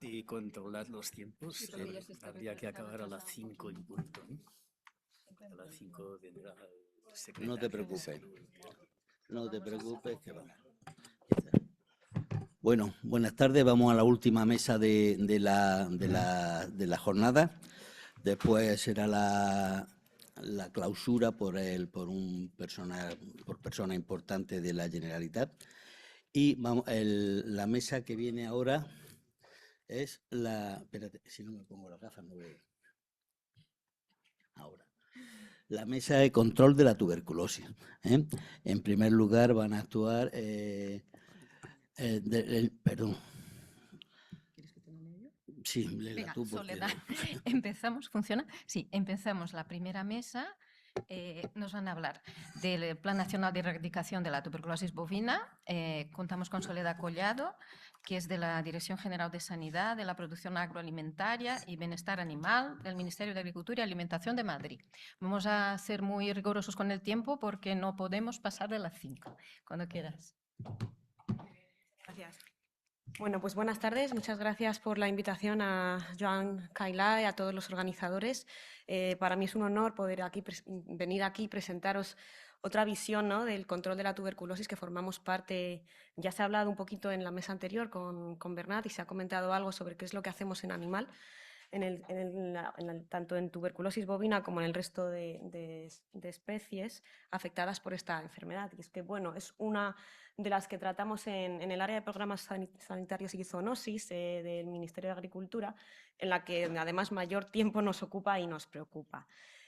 y controlar los tiempos. Habría que acabar a las 5 en punto, ¿no? A las 5 vendrá el secretario. No te preocupes, de salud. no te preocupes que vamos. Bueno, buenas tardes. Vamos a la última mesa de la jornada. Después será la clausura por persona importante de la Generalitat. Y vamos, la mesa que viene ahora es la... Espérate, si no me pongo las gafas no veo. Ahora. La mesa de control de la tuberculosis. En primer lugar van a actuar... perdón. ¿Quieres que te lo lea yo? Sí, léela Venga, tú porque... Soledad. Empezamos, ¿funciona? Sí, empezamos la primera mesa. Nos van a hablar del Plan Nacional de Erradicación de la Tuberculosis Bovina. Contamos con Soledad Collado, que es de la Dirección General de Sanidad, de la Producción Agroalimentaria y Bienestar Animal del Ministerio de Agricultura y Alimentación de Madrid. Vamos a ser muy rigurosos con el tiempo porque no podemos pasar de las 5. Cuando quieras. Gracias. Bueno, pues buenas tardes. Muchas gracias por la invitación a Joan Cailá y a todos los organizadores. Para mí es un honor poder venir aquí y presentaros otra visión, ¿no?, del control de la tuberculosis que formamos parte. Ya se ha hablado un poquito en la mesa anterior con Bernat y se ha comentado algo sobre qué es lo que hacemos en Animal, tanto en tuberculosis bovina como en el resto de especies afectadas por esta enfermedad. Y es que, bueno, es una de las que tratamos en el área de programas sanitarios y zoonosis del Ministerio de Agricultura, en la que además mayor tiempo nos ocupa y nos preocupa.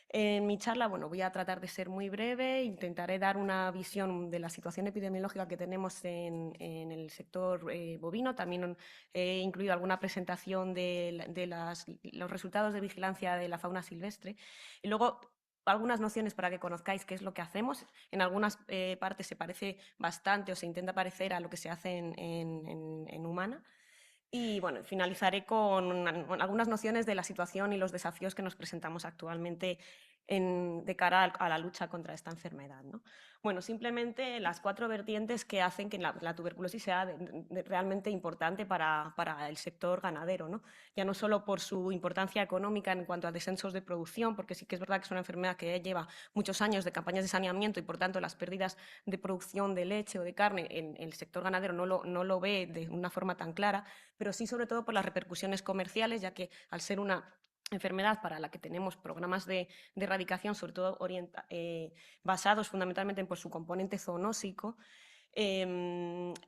En mi charla, bueno, voy a tratar de ser muy breve, intentaré dar una visión de la situación epidemiológica que tenemos en el sector bovino. También he incluido alguna presentación de los resultados de vigilancia de la fauna silvestre. Y luego algunas nociones para que conozcáis qué es lo que hacemos. En algunas partes se parece bastante o se intenta parecer a lo que se hace en humana. Y bueno, finalizaré con algunas nociones de la situación y los desafíos que nos presentamos actualmente de cara a la lucha contra esta enfermedad, ¿no? Bueno, simplemente las 4 vertientes que hacen que la tuberculosis sea realmente importante para el sector ganadero, ¿no? Ya no solo por su importancia económica en cuanto a descensos de producción, porque sí que es verdad que es una enfermedad que ya lleva muchos años de campañas de saneamiento y, por tanto, las pérdidas de producción de leche o de carne en el sector ganadero no lo ve de una forma tan clara, pero sí sobre todo por las repercusiones comerciales, ya que al ser una enfermedad para la que tenemos programas de erradicación, sobre todo basados fundamentalmente en su componente zoonósico,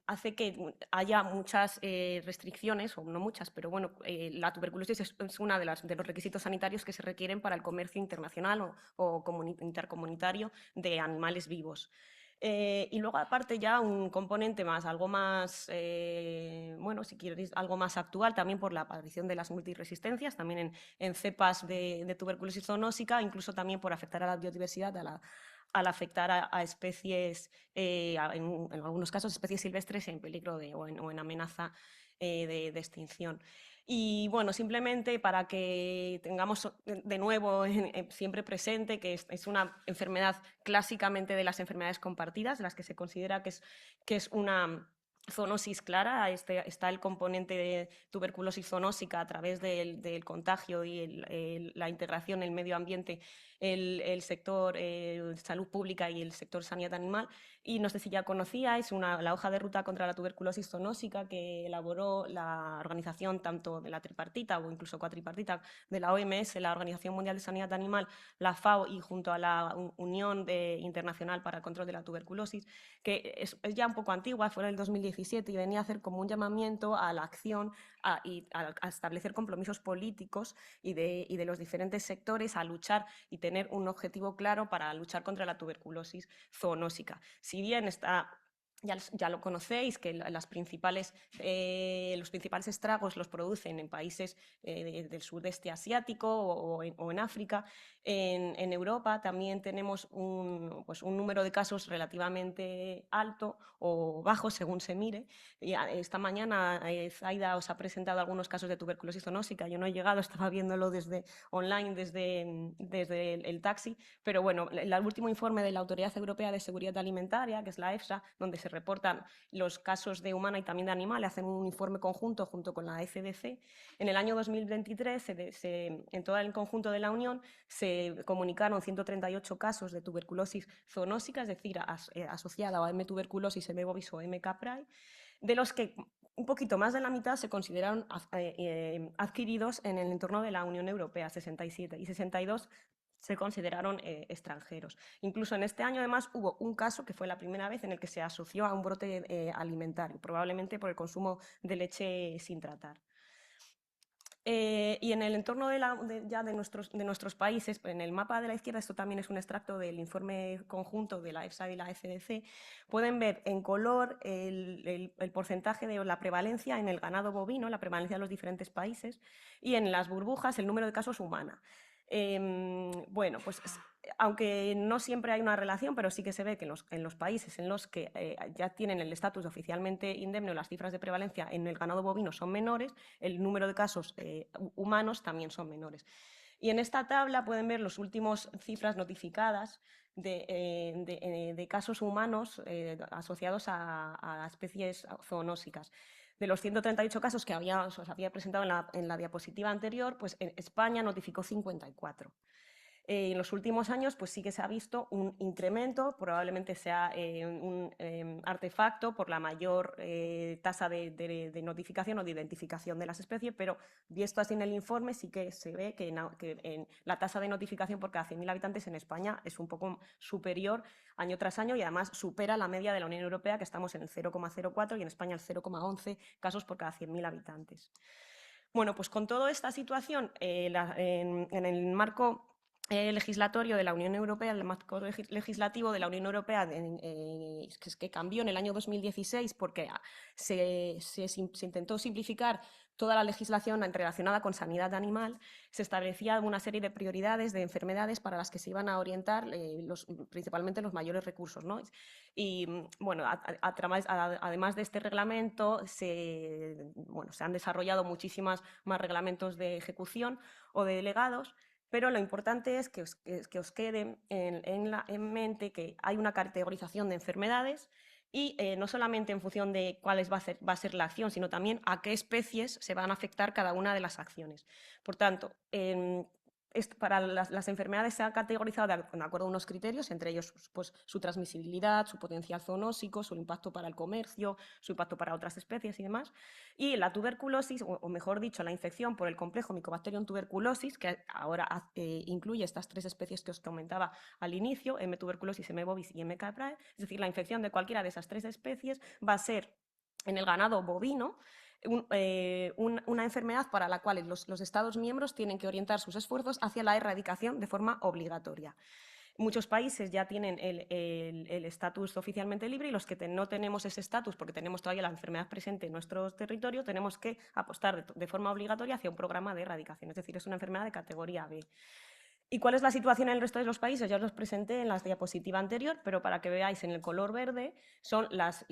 hace que haya muchas restricciones, o no muchas, pero bueno, la tuberculosis es uno de los requisitos sanitarios que se requieren para el comercio internacional o intercomunitario de animales vivos. Y luego, aparte, ya un componente más, algo más, bueno, si queréis, algo más actual, también por la aparición de las multiresistencias, también en cepas de tuberculosis zoonósica, incluso también por afectar a la biodiversidad, al afectar a especies, en algunos casos, especies silvestres en peligro o en amenaza de extinción. Y bueno, simplemente para que tengamos de nuevo siempre presente que es una enfermedad clásicamente de las enfermedades compartidas, de las que se considera que es una zoonosis clara. Está el componente de tuberculosis zoonósica a través del contagio y la integración en el medio ambiente, el sector salud pública y el sector sanidad animal. Y no sé si ya conocíais la hoja de ruta contra la tuberculosis zoonósica que elaboró la organización tanto de la tripartita o incluso cuatripartita de la OMS, la Organización Mundial de Sanidad Animal, la FAO y junto a la Unión Internacional para el Control de la Tuberculosis, que es ya un poco antigua, fue en el 2017 y venía a hacer como un llamamiento a la acción y a establecer compromisos políticos y de los diferentes sectores a luchar y tener un objetivo claro para luchar contra la tuberculosis zoonósica. Si bien ya lo conocéis, que los principales estragos los producen en países del sudeste asiático o en África. En Europa también tenemos un número de casos relativamente alto o bajo, según se mire. Y esta mañana Zaida os ha presentado algunos casos de tuberculosis zoonósica. Yo no he llegado, estaba viéndolo online desde el taxi, pero bueno, el último informe de la Autoridad Europea de Seguridad Alimentaria, que es la EFSA, donde se se reportan los casos de humana y también de animal, hacen un informe conjunto junto con la ECDC. En el año 2023, en todo el conjunto de la Unión, se comunicaron 138 casos de tuberculosis zoonósica, es decir, asociada a M. tuberculosis, M. bovis o M. caprae, de los que un poquito más de la mitad se consideraron adquiridos en el entorno de la Unión Europea, 67, y 62 se consideraron extranjeros. Incluso en este año, además, hubo un caso que fue la primera vez en el que se asoció a un brote alimentario, probablemente por el consumo de leche sin tratar. Y en el entorno de nuestros países, en el mapa de la izquierda, esto también es un extracto del informe conjunto de la EFSA y la ECDC, pueden ver en color el porcentaje de la prevalencia en el ganado bovino, la prevalencia de los diferentes países, y en las burbujas el número de casos humana. Bueno, pues aunque no siempre hay una relación, pero sí que se ve que en los países en los que ya tienen el estatus oficialmente indemne o las cifras de prevalencia en el ganado bovino son menores, el número de casos humanos también son menores. Y en esta tabla pueden ver las últimas cifras notificadas de casos humanos asociados a especies zoonósicas. De los 138 casos que os había presentado en la diapositiva anterior, pues en España notificó 54. En los últimos años pues sí que se ha visto un incremento, probablemente sea un artefacto por la mayor tasa de notificación o de identificación de las especies, pero visto así en el informe sí que se ve que en la tasa de notificación por cada 100.000 habitantes en España es un poco superior año tras año y además supera la media de la Unión Europea, que estamos en el 0,04 y en España el 0,11 casos por cada 100.000 habitantes. Bueno, pues con toda esta situación, en el marco legislatorio de la Unión Europea, el marco legislativo de la Unión Europea que cambió en el año 2016 porque se intentó simplificar toda la legislación relacionada con sanidad animal, se establecía una serie de prioridades de enfermedades para las que se iban a orientar principalmente los mayores recursos, ¿no? Y bueno, además de este reglamento, se han desarrollado muchísimas más reglamentos de ejecución o de delegados, pero lo importante es que os quede en mente que hay una categorización de enfermedades y no solamente en función de cuál va a ser la acción, sino también a qué especies se van a afectar cada una de las acciones. Por tanto, para las enfermedades se han categorizado de acuerdo a unos criterios, entre ellos pues, su transmisibilidad, su potencial zoonósico, su impacto para el comercio, su impacto para otras especies y demás. Y la tuberculosis, o mejor dicho, la infección por el complejo Mycobacterium tuberculosis, que ahora incluye estas 3 especies que os comentaba al inicio, M. tuberculosis, M. bovis y M. caprae, es decir, la infección de cualquiera de esas 3 especies va a ser en el ganado bovino, una enfermedad para la cual los Estados miembros tienen que orientar sus esfuerzos hacia la erradicación de forma obligatoria. Muchos países ya tienen el estatus oficialmente libre y los que no tenemos ese estatus porque tenemos todavía la enfermedad presente en nuestro territorio, tenemos que apostar de forma obligatoria hacia un programa de erradicación, es decir, es una enfermedad de categoría B. ¿Y cuál es la situación en el resto de los países? Ya os los presenté en la diapositiva anterior, pero para que veáis en el color verde son las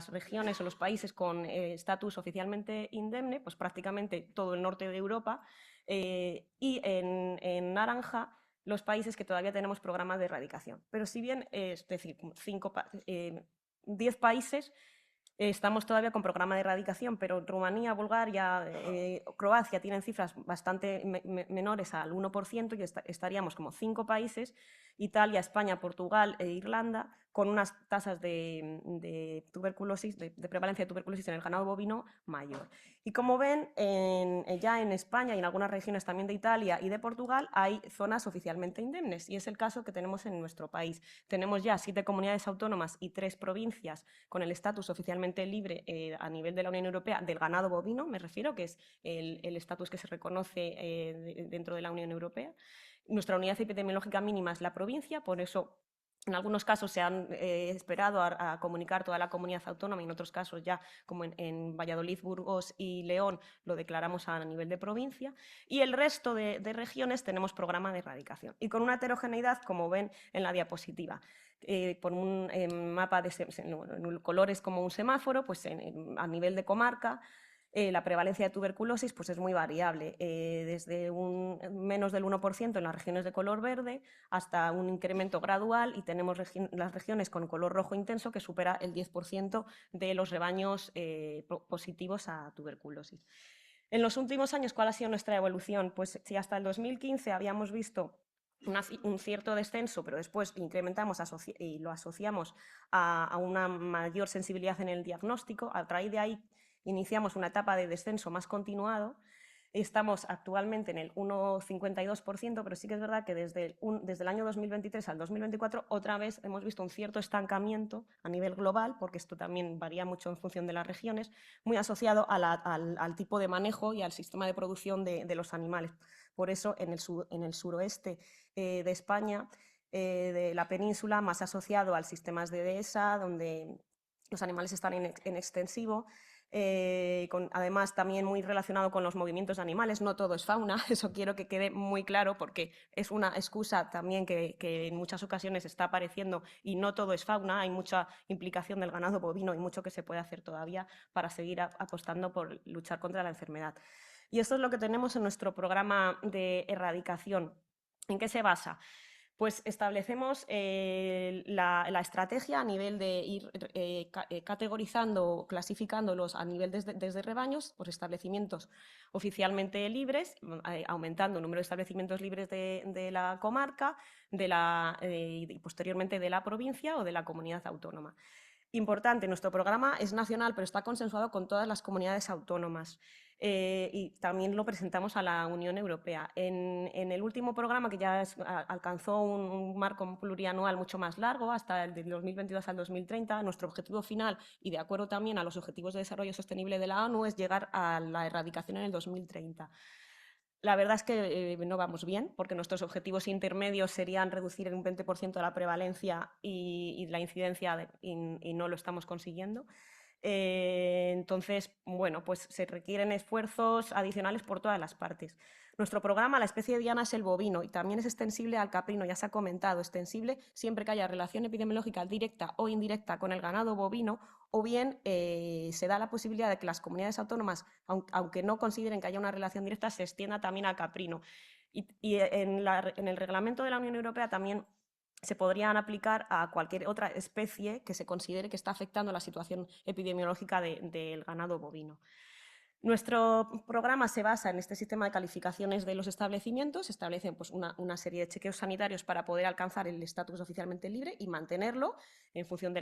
regiones o los países con estatus oficialmente indemne, pues prácticamente todo el norte de Europa, y en naranja los países que todavía tenemos programas de erradicación. Pero si bien, es decir, 10 países estamos todavía con programa de erradicación, pero Rumanía, Bulgaria, Croacia tienen cifras bastante menores al 1% y estaríamos como 5 países, Italia, España, Portugal e Irlanda, con unas tasas de tuberculosis, de prevalencia de tuberculosis en el ganado bovino mayor. Y como ven, ya en España y en algunas regiones también de Italia y de Portugal hay zonas oficialmente indemnes y es el caso que tenemos en nuestro país. Tenemos ya 7 comunidades autónomas y 3 provincias con el estatus oficialmente libre a nivel de la Unión Europea del ganado bovino, me refiero, que es el estatus que se reconoce dentro de la Unión Europea. Nuestra unidad epidemiológica mínima es la provincia, por eso en algunos casos se han esperado a comunicar toda la comunidad autónoma y en otros casos ya, como en Valladolid, Burgos y León, lo declaramos a nivel de provincia. Y el resto de regiones tenemos programa de erradicación. Y con una heterogeneidad, como ven en la diapositiva. Por un mapa de colores como un semáforo, pues a nivel de comarca, la prevalencia de tuberculosis pues, es muy variable, desde un menos del 1% en las regiones de color verde hasta un incremento gradual, y tenemos las regiones con color rojo intenso que supera el 10% de los rebaños positivos a tuberculosis. En los últimos años, ¿cuál ha sido nuestra evolución? Pues si hasta el 2015 habíamos visto un cierto descenso, pero después incrementamos y lo asociamos a una mayor sensibilidad en el diagnóstico, a raíz de ahí iniciamos una etapa de descenso más continuado. Estamos actualmente en el 1,52%, pero sí que es verdad que desde el año 2023 al 2024 otra vez hemos visto un cierto estancamiento a nivel global, porque esto también varía mucho en función de las regiones, muy asociado al tipo de manejo y al sistema de producción de los animales. Por eso en el suroeste de España, de la península, más asociado al sistemas de dehesa, donde los animales están en extensivo, además también muy relacionado con los movimientos de animales. No todo es fauna, eso quiero que quede muy claro, porque es una excusa también que en muchas ocasiones está apareciendo, y no todo es fauna, hay mucha implicación del ganado bovino y mucho que se puede hacer todavía para seguir apostando por luchar contra la enfermedad. Y esto es lo que tenemos en nuestro programa de erradicación. ¿En qué se basa? Pues establecemos la estrategia a nivel de ir categorizando, clasificándolos a nivel desde rebaños por establecimientos oficialmente libres, aumentando el número de establecimientos libres de la comarca, y posteriormente de la provincia o de la comunidad autónoma. Importante, nuestro programa es nacional, pero está consensuado con todas las comunidades autónomas, y también lo presentamos a la Unión Europea. En el último programa, que ya alcanzó un marco plurianual mucho más largo, hasta el de 2022 al 2030, nuestro objetivo final, y de acuerdo también a los Objetivos de Desarrollo Sostenible de la ONU, es llegar a la erradicación en el 2030. La verdad es que no vamos bien, porque nuestros objetivos intermedios serían reducir en un 20% la prevalencia y la incidencia, y no lo estamos consiguiendo. Entonces, bueno, pues se requieren esfuerzos adicionales por todas las partes. Nuestro programa, la especie diana es el bovino, y también es extensible al caprino, ya se ha comentado, extensible siempre que haya relación epidemiológica directa o indirecta con el ganado bovino, o bien se da la posibilidad de que las comunidades autónomas, aunque no consideren que haya una relación directa, se extienda también al caprino. Y en el reglamento de la Unión Europea también se podrían aplicar a cualquier otra especie que se considere que está afectando la situación epidemiológica del ganado bovino. Nuestro programa se basa en este sistema de calificaciones de los establecimientos. Se establecen pues, una serie de chequeos sanitarios para poder alcanzar el estatus oficialmente libre y mantenerlo en función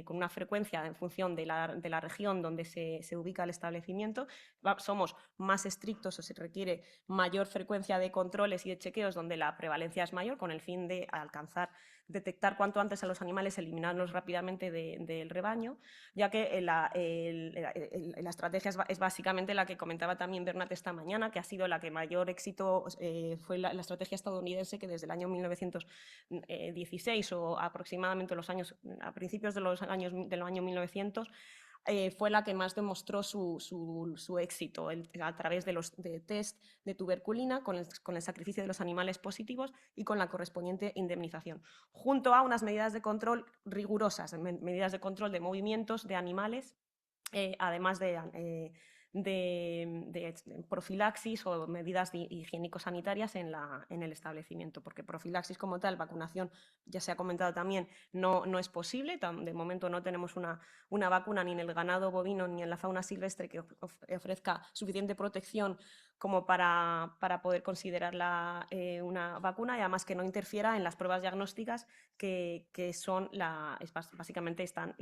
con una frecuencia en función de la región donde se ubica el establecimiento. Somos más estrictos, o se requiere mayor frecuencia de controles y de chequeos donde la prevalencia es mayor, con el fin de detectar cuanto antes a los animales, eliminarlos rápidamente del rebaño, ya que la estrategia es básicamente la que comentaba también Bernat esta mañana, que ha sido la que mayor éxito fue la estrategia estadounidense, que desde el año 1916 o aproximadamente a principios del año 1900, fue la que más demostró su éxito a través de test de tuberculina con el sacrificio de los animales positivos y con la correspondiente indemnización, junto a unas medidas de control rigurosas, medidas de control de movimientos de animales, además de profilaxis o medidas higiénico-sanitarias en el establecimiento, porque profilaxis como tal, vacunación, ya se ha comentado también, no es posible. De momento no tenemos una vacuna ni en el ganado bovino ni en la fauna silvestre que ofrezca suficiente protección como para poder considerarla una vacuna, y además que no interfiera en las pruebas diagnósticas que básicamente están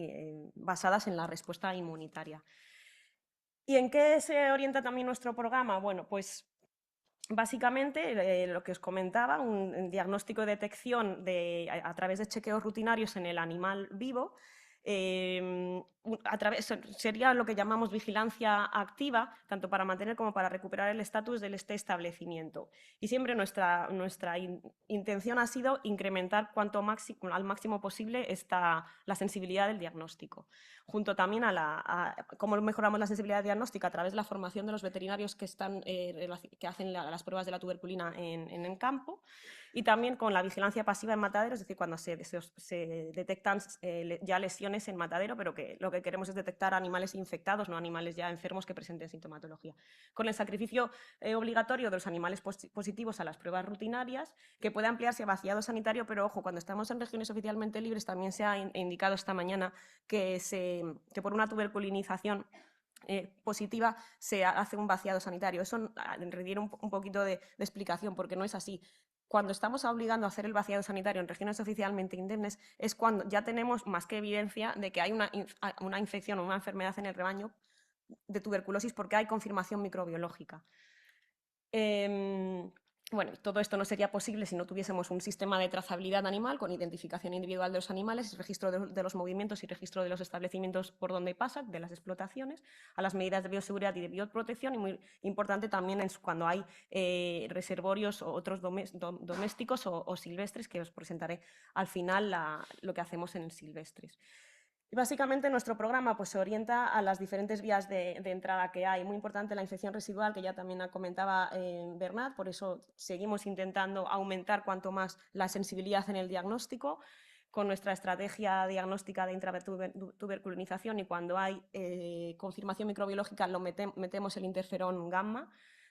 basadas en la respuesta inmunitaria. ¿Y en qué se orienta también nuestro programa? Bueno, pues básicamente lo que os comentaba, un diagnóstico y detección a través de chequeos rutinarios en el animal vivo. Sería lo que llamamos vigilancia activa, tanto para mantener como para recuperar el estatus de este establecimiento. Y siempre nuestra intención ha sido incrementar al máximo posible la sensibilidad del diagnóstico. Junto también cómo mejoramos la sensibilidad diagnóstica, a través de la formación de los veterinarios que hacen las pruebas de la tuberculina en el campo, y también con la vigilancia pasiva en mataderos, es decir, cuando se detectan ya lesiones lesiones en matadero, pero que lo que queremos es detectar animales infectados, no animales ya enfermos que presenten sintomatología. Con el sacrificio obligatorio de los animales positivos a las pruebas rutinarias, que puede ampliarse a vaciado sanitario, pero ojo, cuando estamos en regiones oficialmente libres también se ha indicado esta mañana que por una tuberculinización positiva se hace un vaciado sanitario. Eso requiere un poquito de explicación, porque no es así. Cuando estamos obligando a hacer el vaciado sanitario en regiones oficialmente indemnes es cuando ya tenemos más que evidencia de que hay una infección o una enfermedad en el rebaño de tuberculosis porque hay confirmación microbiológica. Bueno, todo esto no sería posible si no tuviésemos un sistema de trazabilidad animal con identificación individual de los animales, registro de los movimientos y registro de los establecimientos por donde pasan, de las explotaciones, a las medidas de bioseguridad y de bioprotección, y muy importante también es cuando hay reservorios o otros domésticos o silvestres, que os presentaré al final lo que hacemos en silvestres. Y básicamente nuestro programa pues, se orienta a las diferentes vías de entrada que hay. Muy importante la infección residual, que ya también comentaba Bernat, por eso seguimos intentando aumentar cuanto más la sensibilidad en el diagnóstico, con nuestra estrategia diagnóstica de intratuberculinización, y cuando hay confirmación microbiológica metemos el interferón gamma,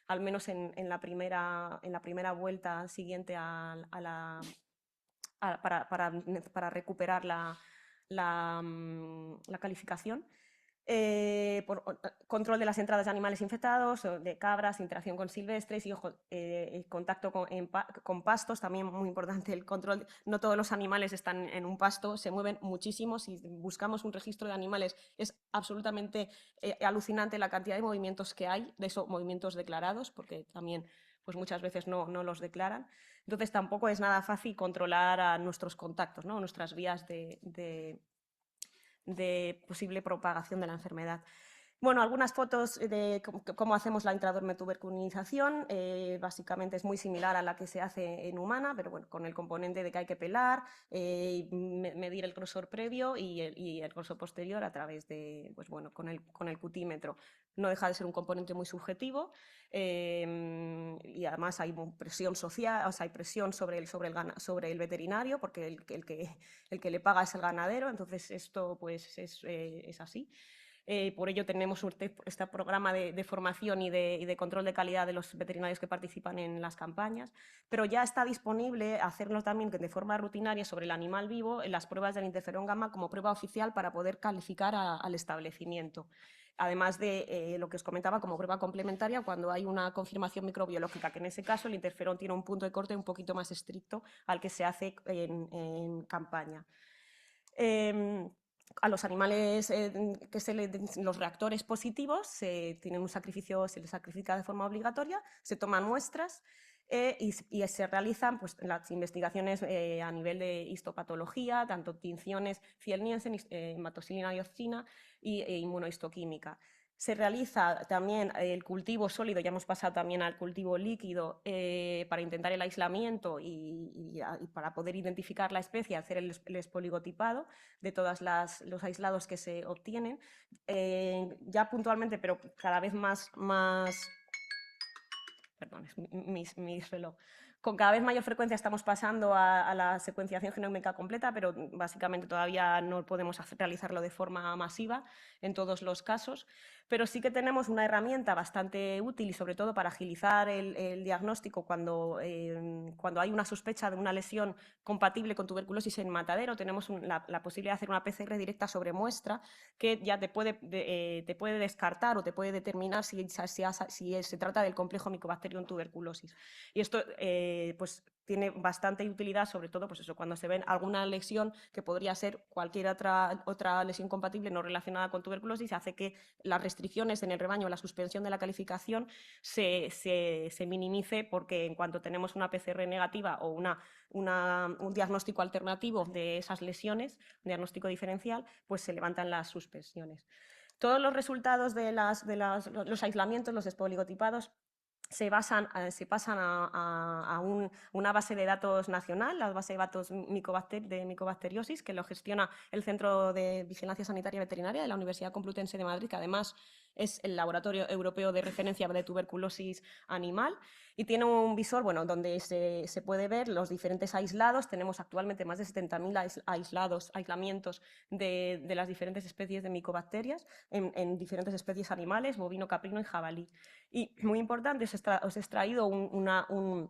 al menos en la primera vuelta siguiente para recuperar la calificación. Control de las entradas de animales infectados, de cabras, interacción con silvestres y el contacto con pastos, también muy importante el control. No todos los animales están en un pasto, se mueven muchísimo. Si buscamos un registro de animales es absolutamente alucinante la cantidad de movimientos que hay, de esos movimientos declarados, porque también pues muchas veces no los declaran. Entonces tampoco es nada fácil controlar a nuestros contactos, ¿no? Nuestras vías de posible propagación de la enfermedad. Bueno, algunas fotos de cómo hacemos la intradermotuberculinización. Básicamente es muy similar a la que se hace en humana, pero bueno, con el componente de que hay que pelar, medir el grosor previo y el grosor posterior a través de, pues bueno, con el cutímetro. No deja de ser un componente muy subjetivo y además hay presión social, o sea, hay presión sobre el veterinario, porque el que le paga es el ganadero, entonces esto pues es así. Por ello tenemos este programa de formación y de control de calidad de los veterinarios que participan en las campañas, pero ya está disponible hacerlo también de forma rutinaria sobre el animal vivo en las pruebas del interferón gamma como prueba oficial para poder calificar al establecimiento. Además de lo que os comentaba como prueba complementaria cuando hay una confirmación microbiológica, que en ese caso el interferón tiene un punto de corte un poquito más estricto al que se hace en campaña. A los animales los reactores positivos tienen un sacrificio, se les sacrifica de forma obligatoria, se toman muestras y se realizan pues, las investigaciones a nivel de histopatología, tanto tinciones Fiel-Nielsen, hematoxilina dioxina e inmunohistoquímica. Se realiza también el cultivo sólido, ya hemos pasado también al cultivo líquido para intentar el aislamiento y para poder identificar la especie, hacer el espoligotipado de todos los aislados que se obtienen. Ya puntualmente, pero cada vez más perdón, es mi reloj. Con cada vez mayor frecuencia estamos pasando a la secuenciación genómica completa, pero básicamente todavía no podemos realizarlo de forma masiva en todos los casos. Pero sí que tenemos una herramienta bastante útil y sobre todo para agilizar el diagnóstico cuando hay una sospecha de una lesión compatible con tuberculosis en matadero. Tenemos la posibilidad de hacer una PCR directa sobre muestra que ya te puede descartar o te puede determinar si se trata del complejo Mycobacterium tuberculosis. Y esto pues tiene bastante utilidad, sobre todo pues eso, cuando se ven alguna lesión que podría ser cualquier otra lesión compatible no relacionada con tuberculosis, hace que las restricciones en el rebaño, la suspensión de la calificación se minimice, porque en cuanto tenemos una PCR negativa o un diagnóstico alternativo de esas lesiones, un diagnóstico diferencial, pues se levantan las suspensiones. Todos los resultados de los aislamientos, los espoligotipados, se pasan a una base de datos nacional, la base de datos de micobacteriosis, que lo gestiona el Centro de Vigilancia Sanitaria Veterinaria de la Universidad Complutense de Madrid, que además es el Laboratorio Europeo de Referencia de Tuberculosis Animal y tiene un visor donde se puede ver los diferentes aislados. Tenemos actualmente más de 70.000 aislamientos de las diferentes especies de micobacterias en diferentes especies animales, bovino, caprino y jabalí. Y muy importante, os he extraído un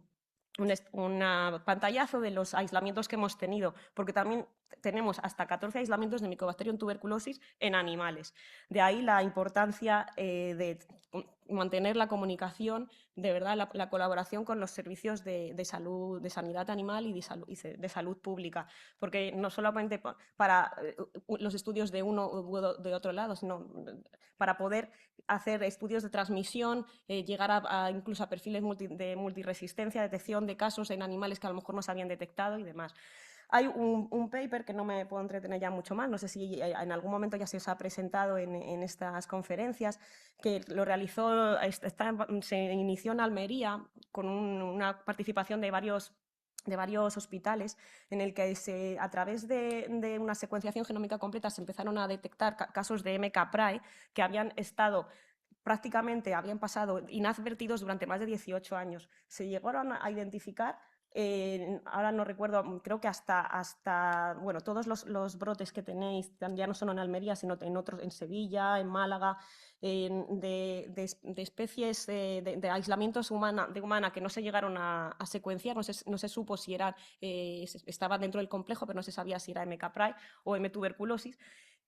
pantallazo de los aislamientos que hemos tenido, porque también tenemos hasta 14 aislamientos de Mycobacterium tuberculosis en animales. De ahí la importancia de mantener la comunicación, de verdad, la colaboración con los servicios de salud, de sanidad animal y de salud pública, porque no solamente para los estudios de uno u de otro lado, sino para poder hacer estudios de transmisión, llegar incluso a perfiles de multiresistencia, detección de casos en animales que a lo mejor no se habían detectado y demás. Hay un paper que no me puedo entretener ya mucho más, no sé si en algún momento ya se os ha presentado en estas conferencias, que lo realizó, se inició en Almería con una participación de varios hospitales, en el que a través de una secuenciación genómica completa se empezaron a detectar casos de MK-PRAE que habían pasado inadvertidos durante más de 18 años. Se llegaron a identificar, ahora no recuerdo, creo que hasta todos los brotes que tenéis, ya no solo en Almería, sino en otros, en Sevilla, en Málaga, de especies de aislamientos humana que no se llegaron a secuenciar, no se supo si estaba dentro del complejo, pero no se sabía si era MK-PRAE o M. tuberculosis.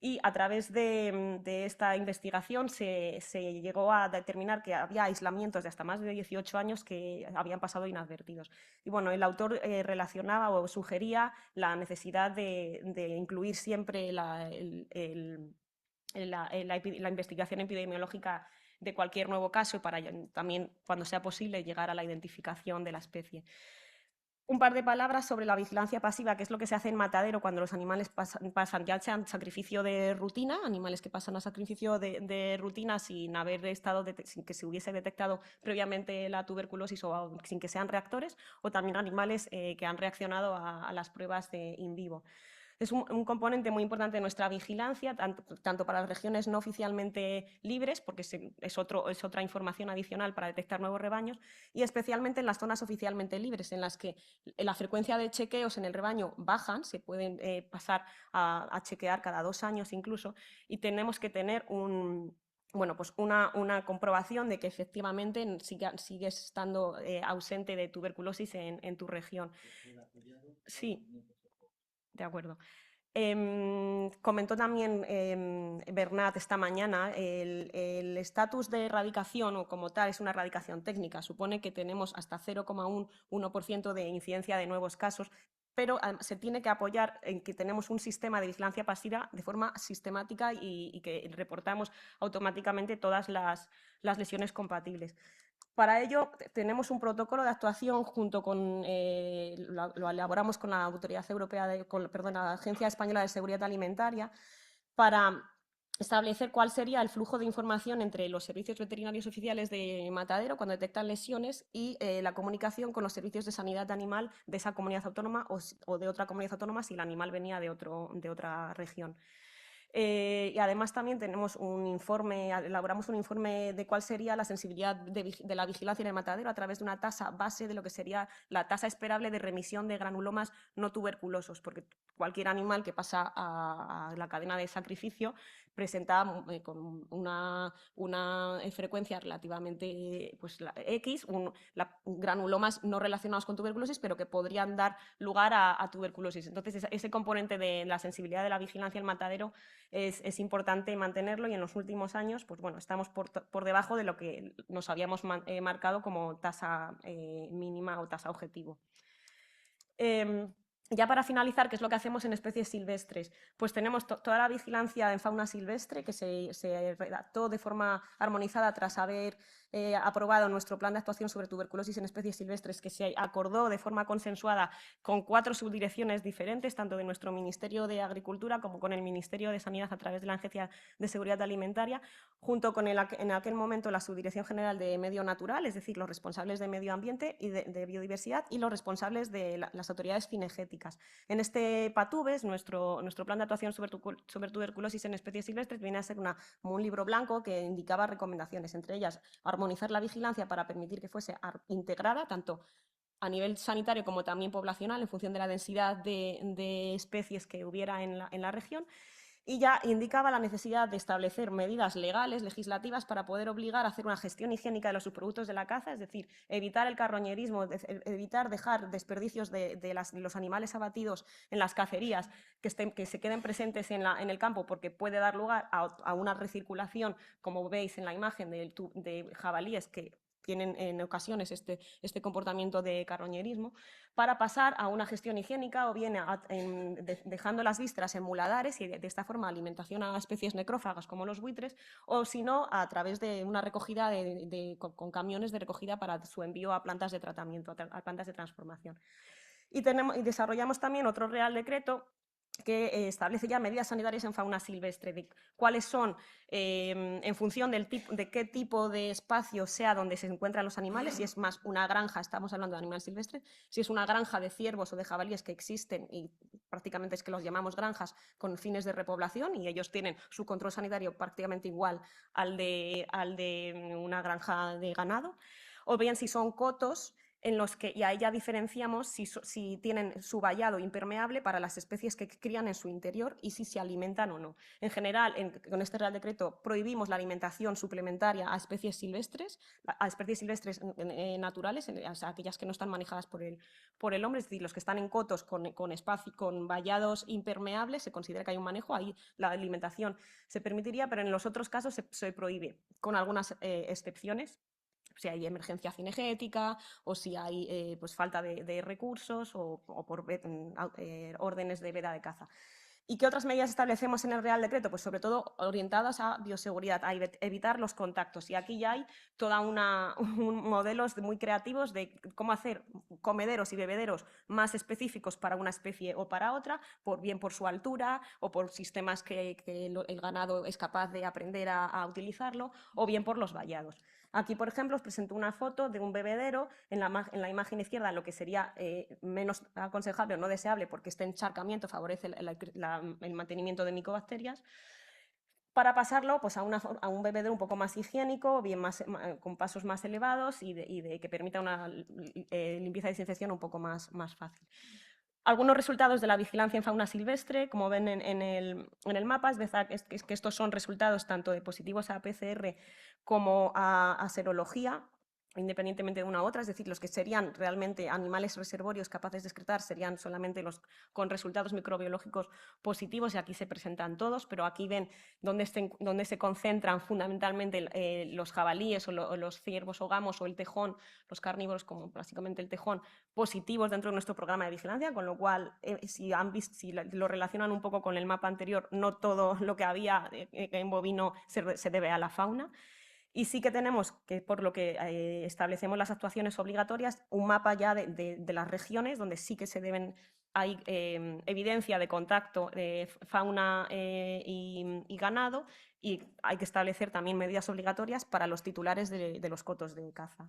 Y a través de esta investigación se llegó a determinar que había aislamientos de hasta más de 18 años que habían pasado inadvertidos. Y bueno, el autor relacionaba o sugería la necesidad de incluir siempre la investigación epidemiológica de cualquier nuevo caso para también, cuando sea posible, llegar a la identificación de la especie. Un par de palabras sobre la vigilancia pasiva, que es lo que se hace en matadero cuando los animales pasan ya sean sacrificio de rutina, animales que pasan a sacrificio de rutina sin que se hubiese detectado previamente la tuberculosis o sin que sean reactores, o también animales que han reaccionado a las pruebas in vivo. Es un componente muy importante de nuestra vigilancia, tanto para las regiones no oficialmente libres, porque es otra información adicional para detectar nuevos rebaños, y especialmente en las zonas oficialmente libres, en las que la frecuencia de chequeos en el rebaño bajan, se pueden pasar a chequear cada 2 años incluso, y tenemos que tener una comprobación de que efectivamente sigues estando ausente de tuberculosis en tu región. Sí. De acuerdo. Comentó también Bernat esta mañana, el estatus de erradicación o como tal es una erradicación técnica, supone que tenemos hasta 0,1% de incidencia de nuevos casos, pero se tiene que apoyar en que tenemos un sistema de vigilancia pasiva de forma sistemática y que reportamos automáticamente todas las lesiones compatibles. Para ello tenemos un protocolo de actuación junto con, lo elaboramos con la Autoridad Europea, la Agencia Española de Seguridad Alimentaria, para establecer cuál sería el flujo de información entre los servicios veterinarios oficiales de matadero cuando detectan lesiones y la comunicación con los servicios de sanidad animal de esa comunidad autónoma o de otra comunidad autónoma si el animal venía de otra región. Y además también tenemos elaboramos un informe de cuál sería la sensibilidad de la vigilancia en el matadero a través de una tasa base de lo que sería la tasa esperable de remisión de granulomas no tuberculosos, porque cualquier animal que pasa a la cadena de sacrificio presenta con una frecuencia relativamente X, granulomas no relacionados con tuberculosis, pero que podrían dar lugar a tuberculosis. Entonces, ese componente de la sensibilidad de la vigilancia en el matadero es importante mantenerlo y en los últimos años estamos por debajo de lo que nos habíamos marcado como tasa mínima o tasa objetivo. Ya para finalizar, ¿qué es lo que hacemos en especies silvestres? Pues tenemos toda la vigilancia en fauna silvestre que se redactó de forma armonizada tras haber aprobado nuestro plan de actuación sobre tuberculosis en especies silvestres, que se acordó de forma consensuada con 4 subdirecciones diferentes, tanto de nuestro Ministerio de Agricultura como con el Ministerio de Sanidad a través de la Agencia de Seguridad Alimentaria, junto con en aquel momento la Subdirección General de Medio Natural, es decir, los responsables de medio ambiente y de biodiversidad y los responsables de las autoridades cinegéticas. específicas. En este PATUBES, nuestro plan de actuación sobre tuberculosis en especies silvestres viene a ser como un libro blanco que indicaba recomendaciones, entre ellas armonizar la vigilancia para permitir que fuese integrada, tanto a nivel sanitario como también poblacional, en función de la densidad de especies que hubiera en la región, y ya indicaba la necesidad de establecer medidas legales, legislativas, para poder obligar a hacer una gestión higiénica de los subproductos de la caza, es decir, evitar el carroñerismo, evitar dejar desperdicios de los animales abatidos en las cacerías que se queden presentes en el campo, porque puede dar lugar a una recirculación, como veis en la imagen, de jabalíes que tienen en ocasiones este comportamiento de carroñerismo, para pasar a una gestión higiénica o bien dejando las vísceras en muladares y de esta forma alimentación a especies necrófagas como los buitres, o si no, a través de una recogida con camiones de recogida para su envío a plantas de tratamiento, a plantas de transformación. Y desarrollamos también otro Real Decreto que establece ya medidas sanitarias en fauna silvestre, de cuáles son, en función de qué tipo de espacio sea donde se encuentran los animales, si es más una granja, estamos hablando de animales silvestres, si es una granja de ciervos o de jabalíes que existen, y prácticamente es que los llamamos granjas con fines de repoblación, y ellos tienen su control sanitario prácticamente igual al de una granja de ganado, o bien si son cotos, en los que, y ahí ya diferenciamos si tienen su vallado impermeable para las especies que crían en su interior y si se alimentan o no. En general, con este Real Decreto prohibimos la alimentación suplementaria a especies silvestres naturales, o sea, aquellas que no están manejadas por el hombre, es decir, los que están en cotos con vallados impermeables, se considera que hay un manejo, ahí la alimentación se permitiría, pero en los otros casos se prohíbe, con algunas excepciones. Si hay emergencia cinegética o si hay pues, falta de recursos o por órdenes de veda de caza. ¿Y qué otras medidas establecemos en el Real Decreto? Pues sobre todo orientadas a bioseguridad, a evitar los contactos. Y aquí ya hay toda modelos muy creativos de cómo hacer comederos y bebederos más específicos para una especie o para otra, bien por su altura o por sistemas que el ganado es capaz de aprender a utilizarlo, o bien por los vallados. Aquí, por ejemplo, os presento una foto de un bebedero en la imagen izquierda, lo que sería menos aconsejable o no deseable, porque este encharcamiento favorece el mantenimiento de micobacterias, para pasarlo pues, a un bebedero un poco más higiénico, bien con pasos más elevados y que permita una limpieza y desinfección un poco más fácil. Algunos resultados de la vigilancia en fauna silvestre, como ven en el mapa, es que estos son resultados tanto de positivos a PCR como a serología, independientemente de una u otra, es decir, los que serían realmente animales reservorios capaces de excretar serían solamente los con resultados microbiológicos positivos, y aquí se presentan todos, pero aquí ven dónde se concentran fundamentalmente los jabalíes o los ciervos o gamos o el tejón, los carnívoros como básicamente el tejón, positivos dentro de nuestro programa de vigilancia, con lo cual, si lo relacionan un poco con el mapa anterior, no todo lo que había en bovino se debe a la fauna. Y sí que tenemos, por lo que establecemos las actuaciones obligatorias, un mapa ya de las regiones donde sí que hay evidencia de contacto de fauna y ganado, y hay que establecer también medidas obligatorias para los titulares de los cotos de caza.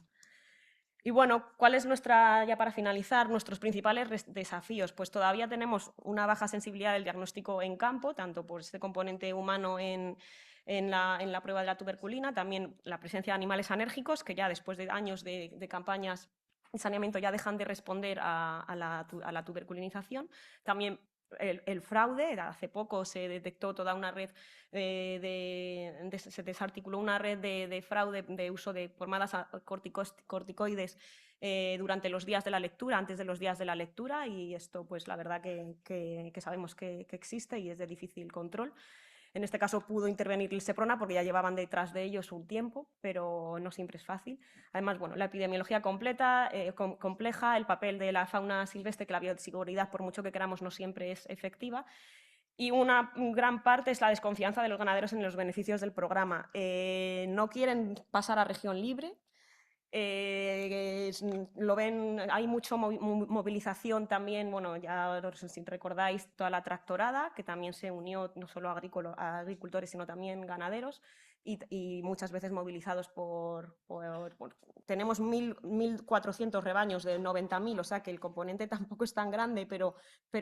Y bueno, ¿cuál es ya para finalizar, nuestros principales desafíos? Pues todavía tenemos una baja sensibilidad del diagnóstico en campo, tanto por este componente humano en la prueba de la tuberculina, también la presencia de animales anérgicos, que ya después de años de campañas de saneamiento ya dejan de responder a la tuberculinización. También el fraude, hace poco se detectó toda una red, se desarticuló una red de fraude de uso de pomadas corticoides durante los días de la lectura, antes de los días de la lectura, y esto pues la verdad que sabemos que existe y es de difícil control. En este caso pudo intervenir el Seprona porque ya llevaban detrás de ellos un tiempo, pero no siempre es fácil. Además, bueno, la epidemiología compleja, el papel de la fauna silvestre, que la bioseguridad, por mucho que queramos, no siempre es efectiva. Y una gran parte es la desconfianza de los ganaderos en los beneficios del programa. No quieren pasar a región libre. Lo ven, hay mucha movilización también, bueno, ya si recordáis toda la tractorada, que también se unió no solo a agricultores, sino también ganaderos, y muchas veces movilizados tenemos 1.400 rebaños de 90.000, o sea que el componente tampoco es tan grande, pero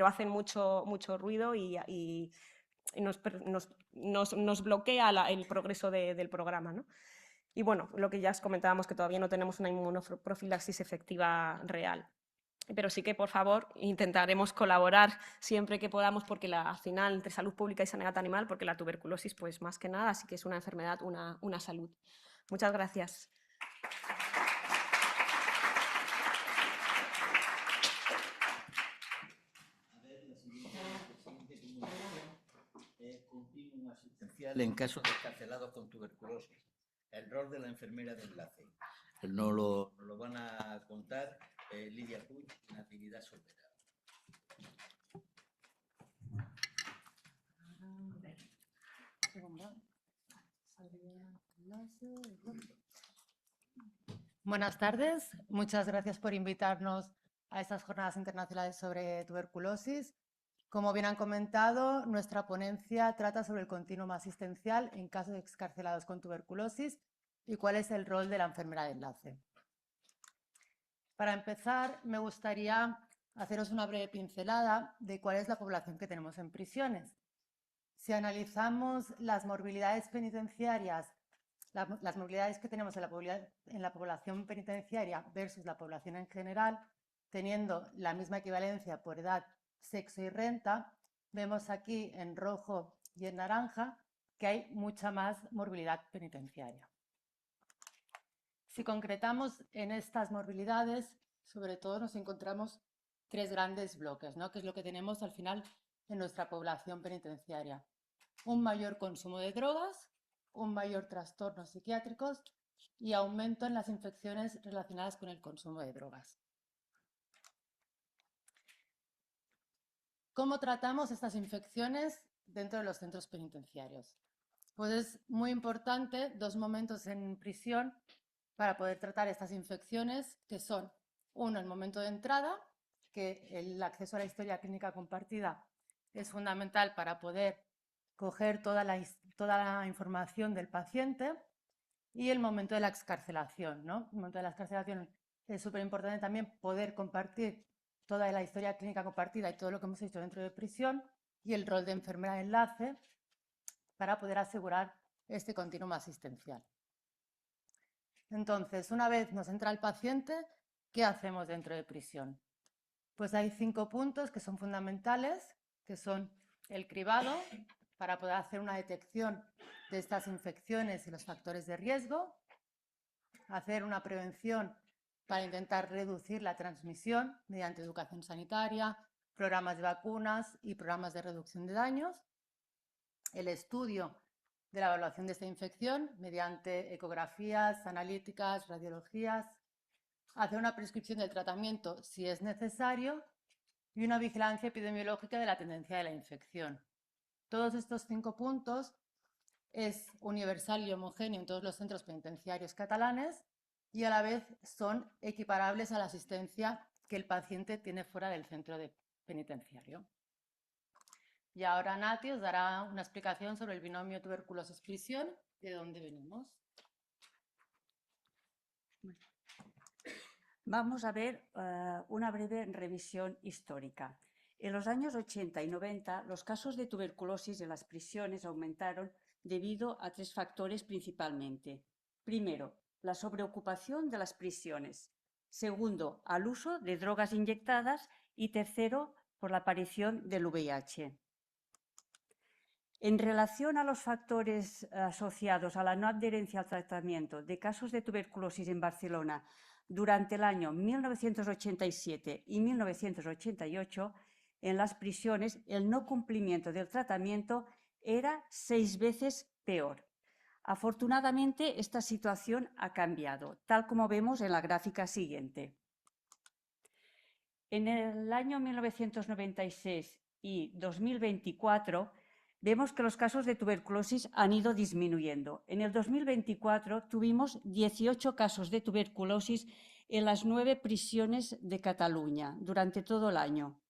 hacen mucho ruido y nos bloquea el progreso del programa, ¿no? Y bueno, lo que ya os comentábamos, que todavía no tenemos una inmunoprofilaxis efectiva real. Pero sí que, por favor, intentaremos colaborar siempre que podamos, porque al final, entre salud pública y sanidad animal, porque la tuberculosis, pues más que nada, sí que es una enfermedad, una salud. Muchas gracias. Continuum asistencial en casos de excarcelados con tuberculosis. El rol de la enfermera de enlace. Nos lo van a contar Lidia Puig y Natividad Soltera. Buenas tardes, muchas gracias por invitarnos a estas jornadas internacionales sobre tuberculosis. Como bien han comentado, nuestra ponencia trata sobre el continuum asistencial en casos de excarcelados con tuberculosis y cuál es el rol de la enfermera de enlace. Para empezar, me gustaría haceros una breve pincelada de cuál es la población que tenemos en prisiones. Si analizamos las morbilidades penitenciarias, las morbilidades que tenemos en la población penitenciaria versus la población en general, teniendo la misma equivalencia por edad, sexo y renta, vemos aquí en rojo y en naranja que hay mucha más morbilidad penitenciaria. Si concretamos en estas morbilidades, sobre todo nos encontramos tres grandes bloques, ¿no? Que es lo que tenemos al final en nuestra población penitenciaria. Un mayor consumo de drogas, un mayor trastornos psiquiátricos y aumento en las infecciones relacionadas con el consumo de drogas. ¿Cómo tratamos estas infecciones dentro de los centros penitenciarios? Pues es muy importante dos momentos en prisión para poder tratar estas infecciones, que son, uno, el momento de entrada, que el acceso a la historia clínica compartida es fundamental para poder coger toda la información del paciente, y el momento de la excarcelación, ¿no? El momento de la excarcelación es súper importante también poder compartir toda la historia clínica compartida y todo lo que hemos hecho dentro de prisión, y el rol de enfermera de enlace para poder asegurar este continuum asistencial. Entonces, una vez nos entra el paciente, ¿qué hacemos dentro de prisión? Pues hay 5 puntos que son fundamentales, que son el cribado, para poder hacer una detección de estas infecciones y los factores de riesgo, hacer una prevención para intentar reducir la transmisión mediante educación sanitaria, programas de vacunas y programas de reducción de daños, el estudio de la evaluación de esta infección mediante ecografías, analíticas, radiologías, hacer una prescripción del tratamiento si es necesario y una vigilancia epidemiológica de la tendencia de la infección. Todos estos 5 puntos es universal y homogéneo en todos los centros penitenciarios catalanes y a la vez son equiparables a la asistencia que el paciente tiene fuera del centro penitenciario. Y ahora Nati os dará una explicación sobre el binomio tuberculosis-prisión, de dónde venimos. Vamos a ver una breve revisión histórica. En los años 80 y 90, los casos de tuberculosis en las prisiones aumentaron debido a 3 factores principalmente. Primero, la sobreocupación de las prisiones. Segundo, al uso de drogas inyectadas. Y tercero, por la aparición del VIH. En relación a los factores asociados a la no adherencia al tratamiento de casos de tuberculosis en Barcelona durante el año 1987 y 1988, en las prisiones el no cumplimiento del tratamiento era 6 veces peor. Afortunadamente, esta situación ha cambiado, tal como vemos en la gráfica siguiente. En el año 1996 y 2024, vemos que los casos de tuberculosis han ido disminuyendo. En el 2024 tuvimos 18 casos de tuberculosis en las 9 prisiones de Cataluña durante todo el año.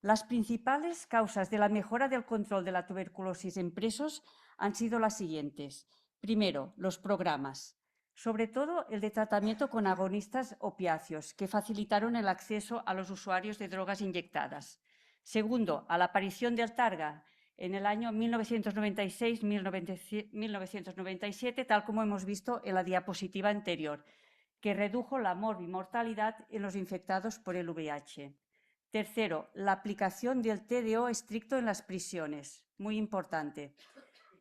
Las principales causas de la mejora del control de la tuberculosis en presos han sido las siguientes. Primero, los programas, sobre todo el de tratamiento con agonistas opiáceos, que facilitaron el acceso a los usuarios de drogas inyectadas. Segundo, a la aparición del Targa en el año 1996-1997, tal como hemos visto en la diapositiva anterior, que redujo la morbimortalidad en los infectados por el VIH. Tercero, la aplicación del TDO estricto en las prisiones, muy importante.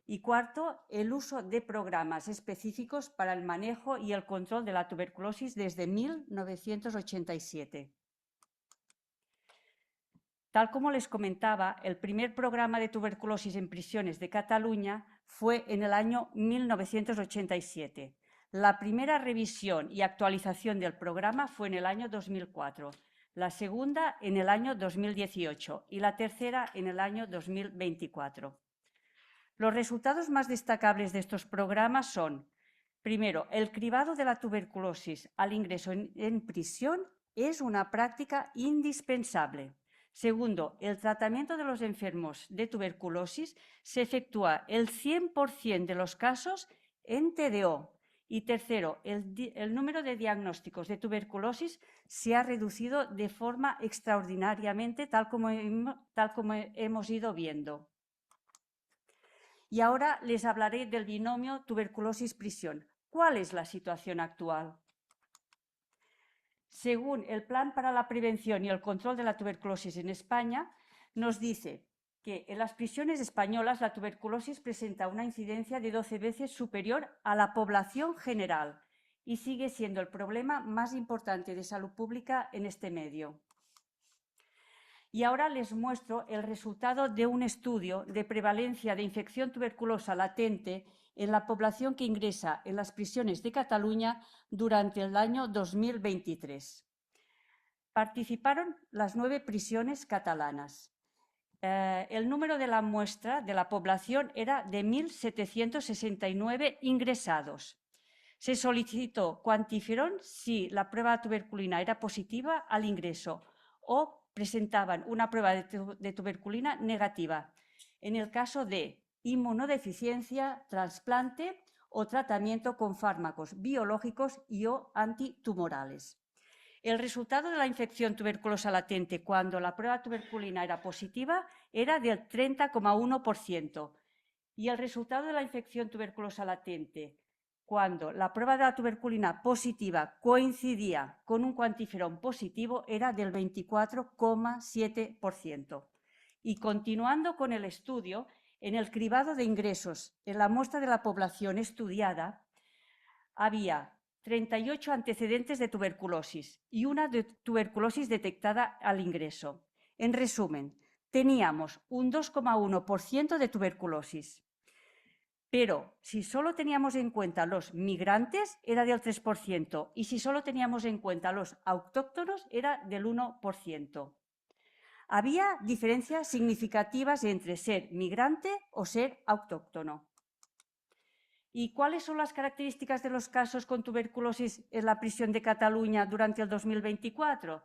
Y cuarto, el uso de programas específicos para el manejo y el control de la tuberculosis desde 1987. Tal como les comentaba, el primer programa de tuberculosis en prisiones de Cataluña fue en el año 1987. La primera revisión y actualización del programa fue en el año 2004, la segunda en el año 2018 y la tercera en el año 2024. Los resultados más destacables de estos programas son, primero, el cribado de la tuberculosis al ingreso en prisión es una práctica indispensable. Segundo, el tratamiento de los enfermos de tuberculosis se efectúa el 100% de los casos en TDO. Y tercero, el número de diagnósticos de tuberculosis se ha reducido de forma extraordinariamente, tal como hemos ido viendo. Y ahora les hablaré del binomio tuberculosis-prisión. ¿Cuál es la situación actual? Según el Plan para la Prevención y el Control de la Tuberculosis en España, nos dice que en las prisiones españolas la tuberculosis presenta una incidencia de 12 veces superior a la población general y sigue siendo el problema más importante de salud pública en este medio. Y ahora les muestro el resultado de un estudio de prevalencia de infección tuberculosa latente en la población que ingresa en las prisiones de Cataluña durante el año 2023. Participaron las 9 prisiones catalanas. El número de la muestra de la población era de 1.769 ingresados. Se solicitó cuantiferón si la prueba tuberculina era positiva al ingreso o presentaban una prueba de tuberculina negativa, en el caso de inmunodeficiencia, trasplante o tratamiento con fármacos biológicos y o antitumorales. El resultado de la infección tuberculosa latente cuando la prueba tuberculina era positiva era del 30,1% y el resultado de la infección tuberculosa latente cuando la prueba de la tuberculina positiva coincidía con un cuantiferón positivo era del 24,7%. Y continuando con el estudio, en el cribado de ingresos en la muestra de la población estudiada, había 38 antecedentes de tuberculosis y una de tuberculosis detectada al ingreso. En resumen, teníamos un 2,1% de tuberculosis. Pero si solo teníamos en cuenta los migrantes, era del 3%, y si solo teníamos en cuenta los autóctonos, era del 1%. Había diferencias significativas entre ser migrante o ser autóctono. ¿Y cuáles son las características de los casos con tuberculosis en la prisión de Cataluña durante el 2024?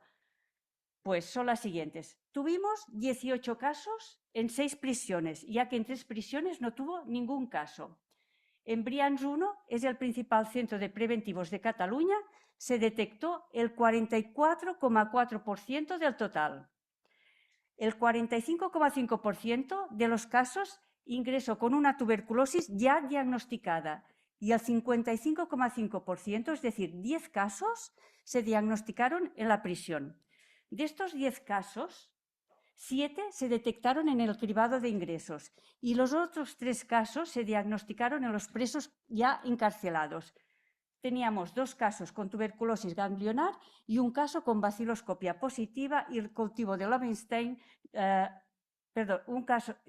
Pues son las siguientes. Tuvimos 18 casos en 6 prisiones, ya que en 3 prisiones no tuvo ningún caso. En Brians 1 es el principal centro de preventivos de Cataluña, se detectó el 44,4% del total. El 45,5% de los casos ingresó con una tuberculosis ya diagnosticada y el 55,5%, es decir, 10 casos, se diagnosticaron en la prisión. De estos 10 casos, 7 se detectaron en el cribado de ingresos y los otros 3 casos se diagnosticaron en los presos ya encarcelados. Teníamos 2 casos con tuberculosis ganglionar y un caso con baciloscopia positiva y el cultivo de Lowenstein,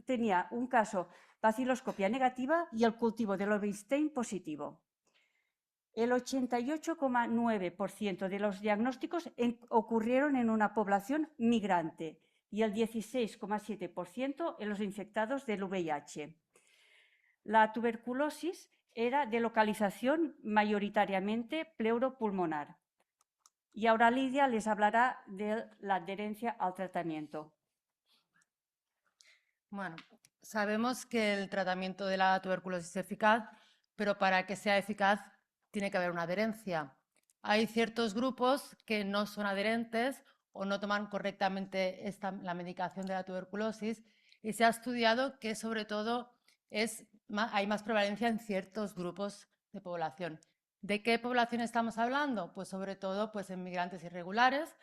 tenía un caso baciloscopia negativa y el cultivo de Lowenstein positivo. El 88,9% de los diagnósticos ocurrieron en una población migrante y el 16,7% en los infectados del VIH. La tuberculosis era de localización mayoritariamente pleuropulmonar. Y ahora Lidia les hablará de la adherencia al tratamiento. Bueno, sabemos que el tratamiento de la tuberculosis es eficaz, pero para que sea eficaz tiene que haber una adherencia. Hay ciertos grupos que no son adherentes o no toman correctamente la medicación de la tuberculosis y se ha estudiado que sobre todo hay más prevalencia en ciertos grupos de población. ¿De qué población estamos hablando? Pues sobre todo pues, en migrantes irregulares.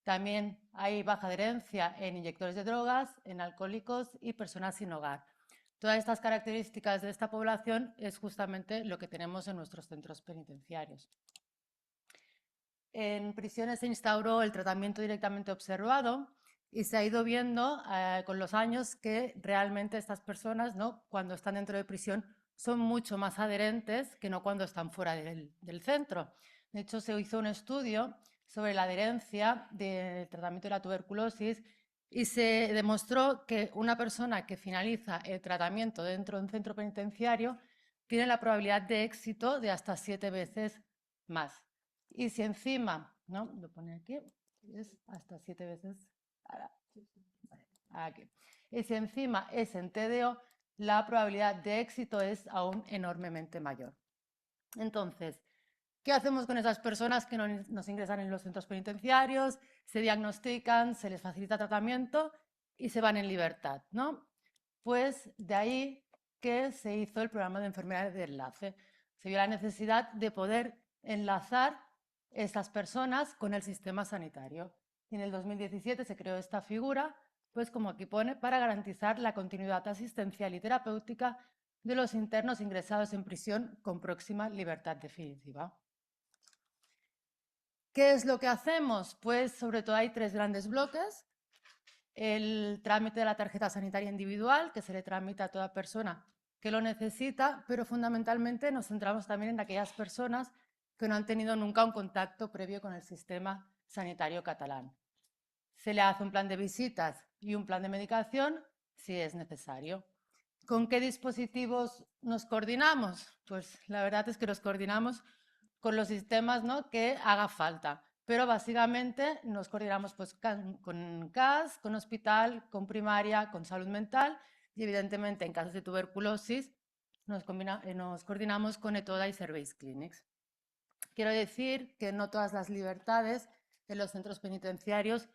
También hay baja adherencia en inyectores de drogas, en alcohólicos y personas sin hogar. Todas estas características de esta población es justamente lo que tenemos en nuestros centros penitenciarios. En prisiones se instauró el tratamiento directamente observado y se ha ido viendo con los años que realmente estas personas, ¿no?, cuando están dentro de prisión, son mucho más adherentes que no cuando están fuera del centro. De hecho, se hizo un estudio sobre la adherencia del tratamiento de la tuberculosis y se demostró que una persona que finaliza el tratamiento dentro de un centro penitenciario tiene la probabilidad de éxito de hasta 7 veces más. Y si encima, ¿no?, lo pone aquí, es hasta 7 veces, aquí. Y si encima es en TDO, la probabilidad de éxito es aún enormemente mayor. Entonces, ¿qué hacemos con esas personas que nos ingresan en los centros penitenciarios, se diagnostican, se les facilita tratamiento y se van en libertad, ¿no? Pues de ahí que se hizo el programa de enfermedades de enlace. Se vio la necesidad de poder enlazar estas personas con el sistema sanitario. Y en el 2017 se creó esta figura, pues como aquí pone, para garantizar la continuidad asistencial y terapéutica de los internos ingresados en prisión con próxima libertad definitiva. ¿Qué es lo que hacemos? Pues sobre todo hay 3 grandes bloques. El trámite de la tarjeta sanitaria individual, que se le tramita a toda persona que lo necesita, pero fundamentalmente nos centramos también en aquellas personas que no han tenido nunca un contacto previo con el sistema sanitario catalán. Se le hace un plan de visitas y un plan de medicación si es necesario. ¿Con qué dispositivos nos coordinamos? Pues la verdad es que nos coordinamos con los sistemas, ¿no?, que haga falta. Pero básicamente nos coordinamos pues, con CAS, con hospital, con primaria, con salud mental y evidentemente en casos de tuberculosis nos coordinamos con ETODA y Service Clinics. Quiero decir que no todas las libertades en los centros penitenciarios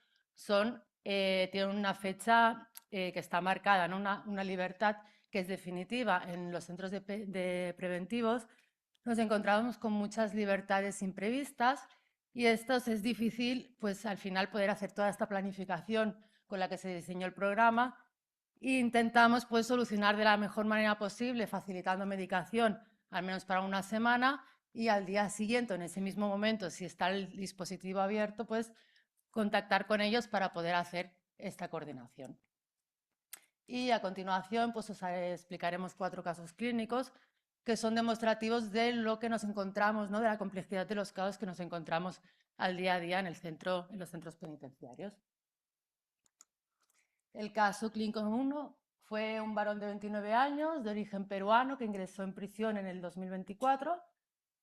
tienen una fecha que está marcada, ¿no?, una libertad que es definitiva. En los centros de preventivos nos encontramos con muchas libertades imprevistas y esto es difícil, pues al final poder hacer toda esta planificación con la que se diseñó el programa e intentamos pues solucionar de la mejor manera posible, facilitando medicación al menos para una semana y al día siguiente, en ese mismo momento, si está el dispositivo abierto, pues contactar con ellos para poder hacer esta coordinación. Y a continuación pues os explicaremos 4 casos clínicos que son demostrativos de lo que nos encontramos, ¿no?, de la complejidad de los casos que nos encontramos al día a día en los centros penitenciarios. El caso clínico 1 fue un varón de 29 años, de origen peruano, que ingresó en prisión en el 2024.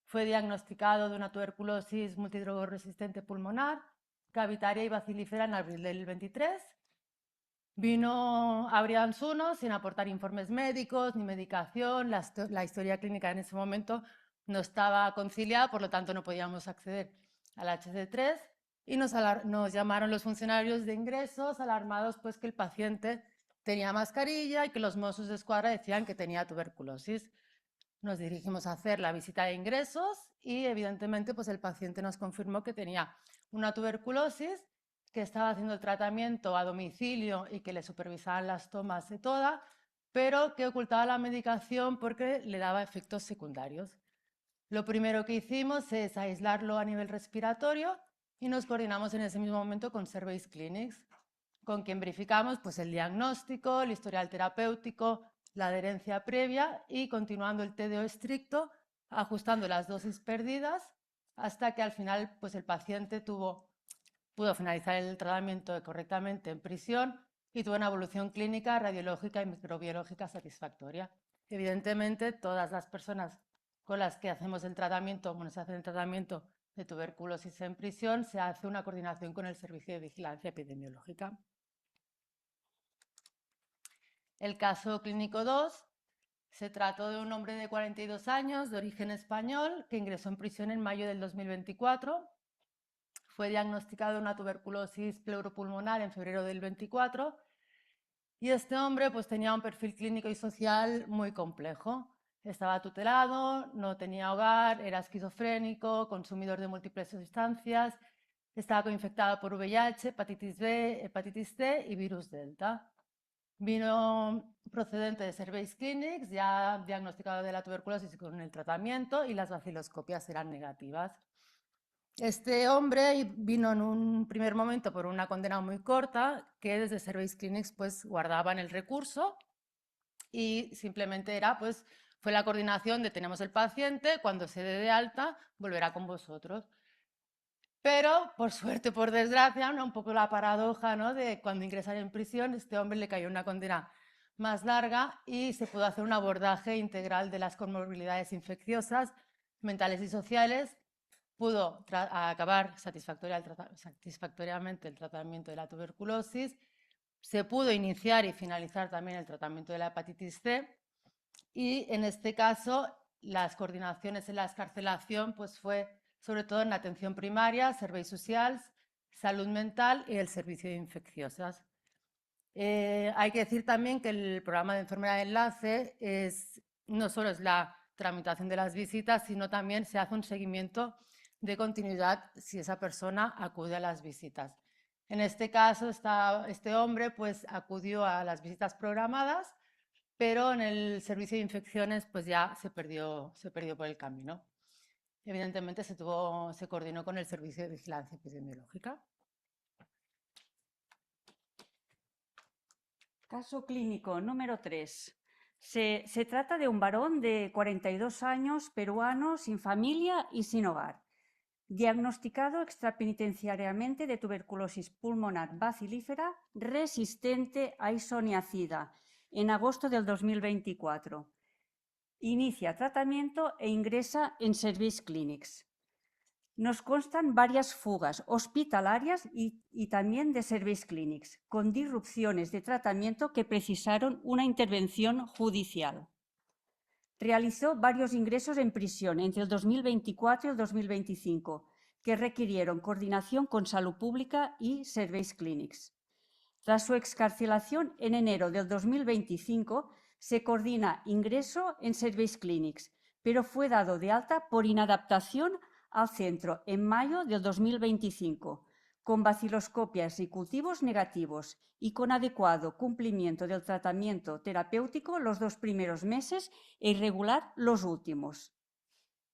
Fue diagnosticado de una tuberculosis multidrogoresistente pulmonar, cavitaria y bacilífera en abril del 23. Vino a Briançuno sin aportar informes médicos ni medicación. La historia clínica en ese momento no estaba conciliada, por lo tanto no podíamos acceder al HC3 y nos llamaron los funcionarios de ingresos alarmados pues que el paciente tenía mascarilla y que los Mossos d'Esquadra decían que tenía tuberculosis. Nos dirigimos a hacer la visita de ingresos y evidentemente pues el paciente nos confirmó que tenía una tuberculosis, que estaba haciendo el tratamiento a domicilio y que le supervisaban las tomas de toda, pero que ocultaba la medicación porque le daba efectos secundarios. Lo primero que hicimos es aislarlo a nivel respiratorio y nos coordinamos en ese mismo momento con Service Clinics, con quien verificamos pues, el diagnóstico, el historial terapéutico, la adherencia previa y continuando el TDO estricto, ajustando las dosis perdidas hasta que al final pues, el paciente pudo finalizar el tratamiento correctamente en prisión y tuvo una evolución clínica, radiológica y microbiológica satisfactoria. Evidentemente, todas las personas con las que hacemos el tratamiento, se hace el tratamiento de tuberculosis en prisión, se hace una coordinación con el Servicio de Vigilancia Epidemiológica. El caso clínico 2 se trató de un hombre de 42 años, de origen español, que ingresó en prisión en mayo del 2024. Fue diagnosticado una tuberculosis pleuropulmonar en febrero del 24 y este hombre pues tenía un perfil clínico y social muy complejo. Estaba tutelado, no tenía hogar, era esquizofrénico, consumidor de múltiples sustancias, estaba coinfectado por VIH, hepatitis B, hepatitis C y virus Delta. Vino procedente de Serveis Clinics, ya diagnosticado de la tuberculosis con el tratamiento, y las baciloscopias eran negativas. Este hombre vino en un primer momento por una condena muy corta, que desde Serveis Clinics pues guardaban el recurso y simplemente era pues fue la coordinación de tenemos el paciente, cuando se dé de alta volverá con vosotros. Pero, por suerte, por desgracia, un poco la paradoja, ¿no?, de cuando ingresar en prisión, este hombre le cayó una condena más larga y se pudo hacer un abordaje integral de las comorbilidades infecciosas, mentales y sociales. Pudo acabar satisfactoriamente el tratamiento de la tuberculosis. Se pudo iniciar y finalizar también el tratamiento de la hepatitis C. Y en este caso, las coordinaciones en la excarcelación pues fue sobre todo en la atención primaria, serveis socials, salud mental y el servicio de infecciosas. Hay que decir también que el programa de enfermera de enlace no solo es la tramitación de las visitas, sino también se hace un seguimiento de continuidad si esa persona acude a las visitas. En este caso, este hombre pues acudió a las visitas programadas, pero en el servicio de infecciones pues ya se perdió por el camino. Evidentemente se coordinó con el Servicio de Vigilancia Epidemiológica. Caso clínico número 3. Se trata de un varón de 42 años, peruano, sin familia y sin hogar, diagnosticado extrapenitenciariamente de tuberculosis pulmonar bacilífera resistente a isoniazida en agosto del 2024. Inicia tratamiento e ingresa en Serveis Clinics. Nos constan varias fugas hospitalarias y también de Serveis Clinics, con disrupciones de tratamiento que precisaron una intervención judicial. Realizó varios ingresos en prisión entre el 2024 y el 2025, que requirieron coordinación con Salud Pública y Serveis Clinics. Tras su excarcelación en enero del 2025, se coordina ingreso en Serveis Clinics, pero fue dado de alta por inadaptación al centro en mayo del 2025, con baciloscopias y cultivos negativos y con adecuado cumplimiento del tratamiento terapéutico los 2 primeros meses e irregular los últimos.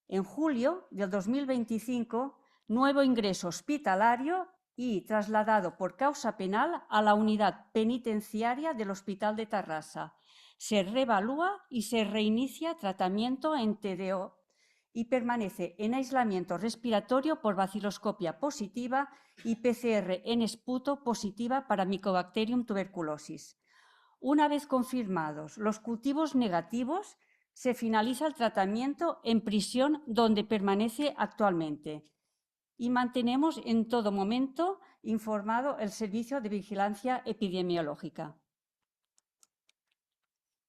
En julio del 2025, nuevo ingreso hospitalario y trasladado por causa penal a la unidad penitenciaria del Hospital de Tarrasa. Se reevalúa y se reinicia tratamiento en TDO y permanece en aislamiento respiratorio por baciloscopia positiva y PCR en esputo positiva para Mycobacterium tuberculosis. Una vez confirmados los cultivos negativos, se finaliza el tratamiento en prisión donde permanece actualmente y mantenemos en todo momento informado el Servicio de Vigilancia Epidemiológica.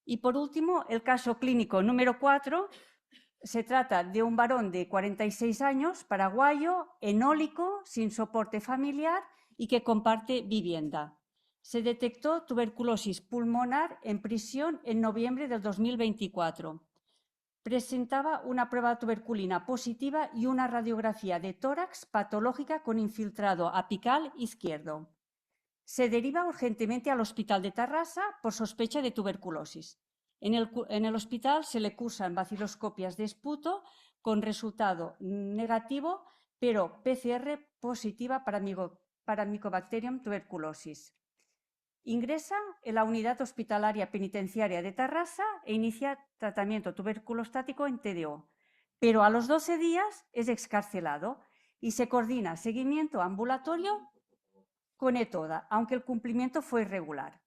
Y por último, el caso clínico número 4. Se trata de un varón de 46 años, paraguayo, enólico, sin soporte familiar y que comparte vivienda. Se detectó tuberculosis pulmonar en prisión en noviembre del 2024. Presentaba una prueba tuberculina positiva y una radiografía de tórax patológica con infiltrado apical izquierdo. Se deriva urgentemente al Hospital de Tarrasa por sospecha de tuberculosis. En el hospital se le cursan baciloscopias de esputo con resultado negativo, pero PCR positiva para Mycobacterium tuberculosis. Ingresa en la unidad hospitalaria penitenciaria de Tarrasa e inicia tratamiento tuberculostático en TDO, pero a los 12 días es excarcelado y se coordina seguimiento ambulatorio con ETODA, aunque el cumplimiento fue irregular.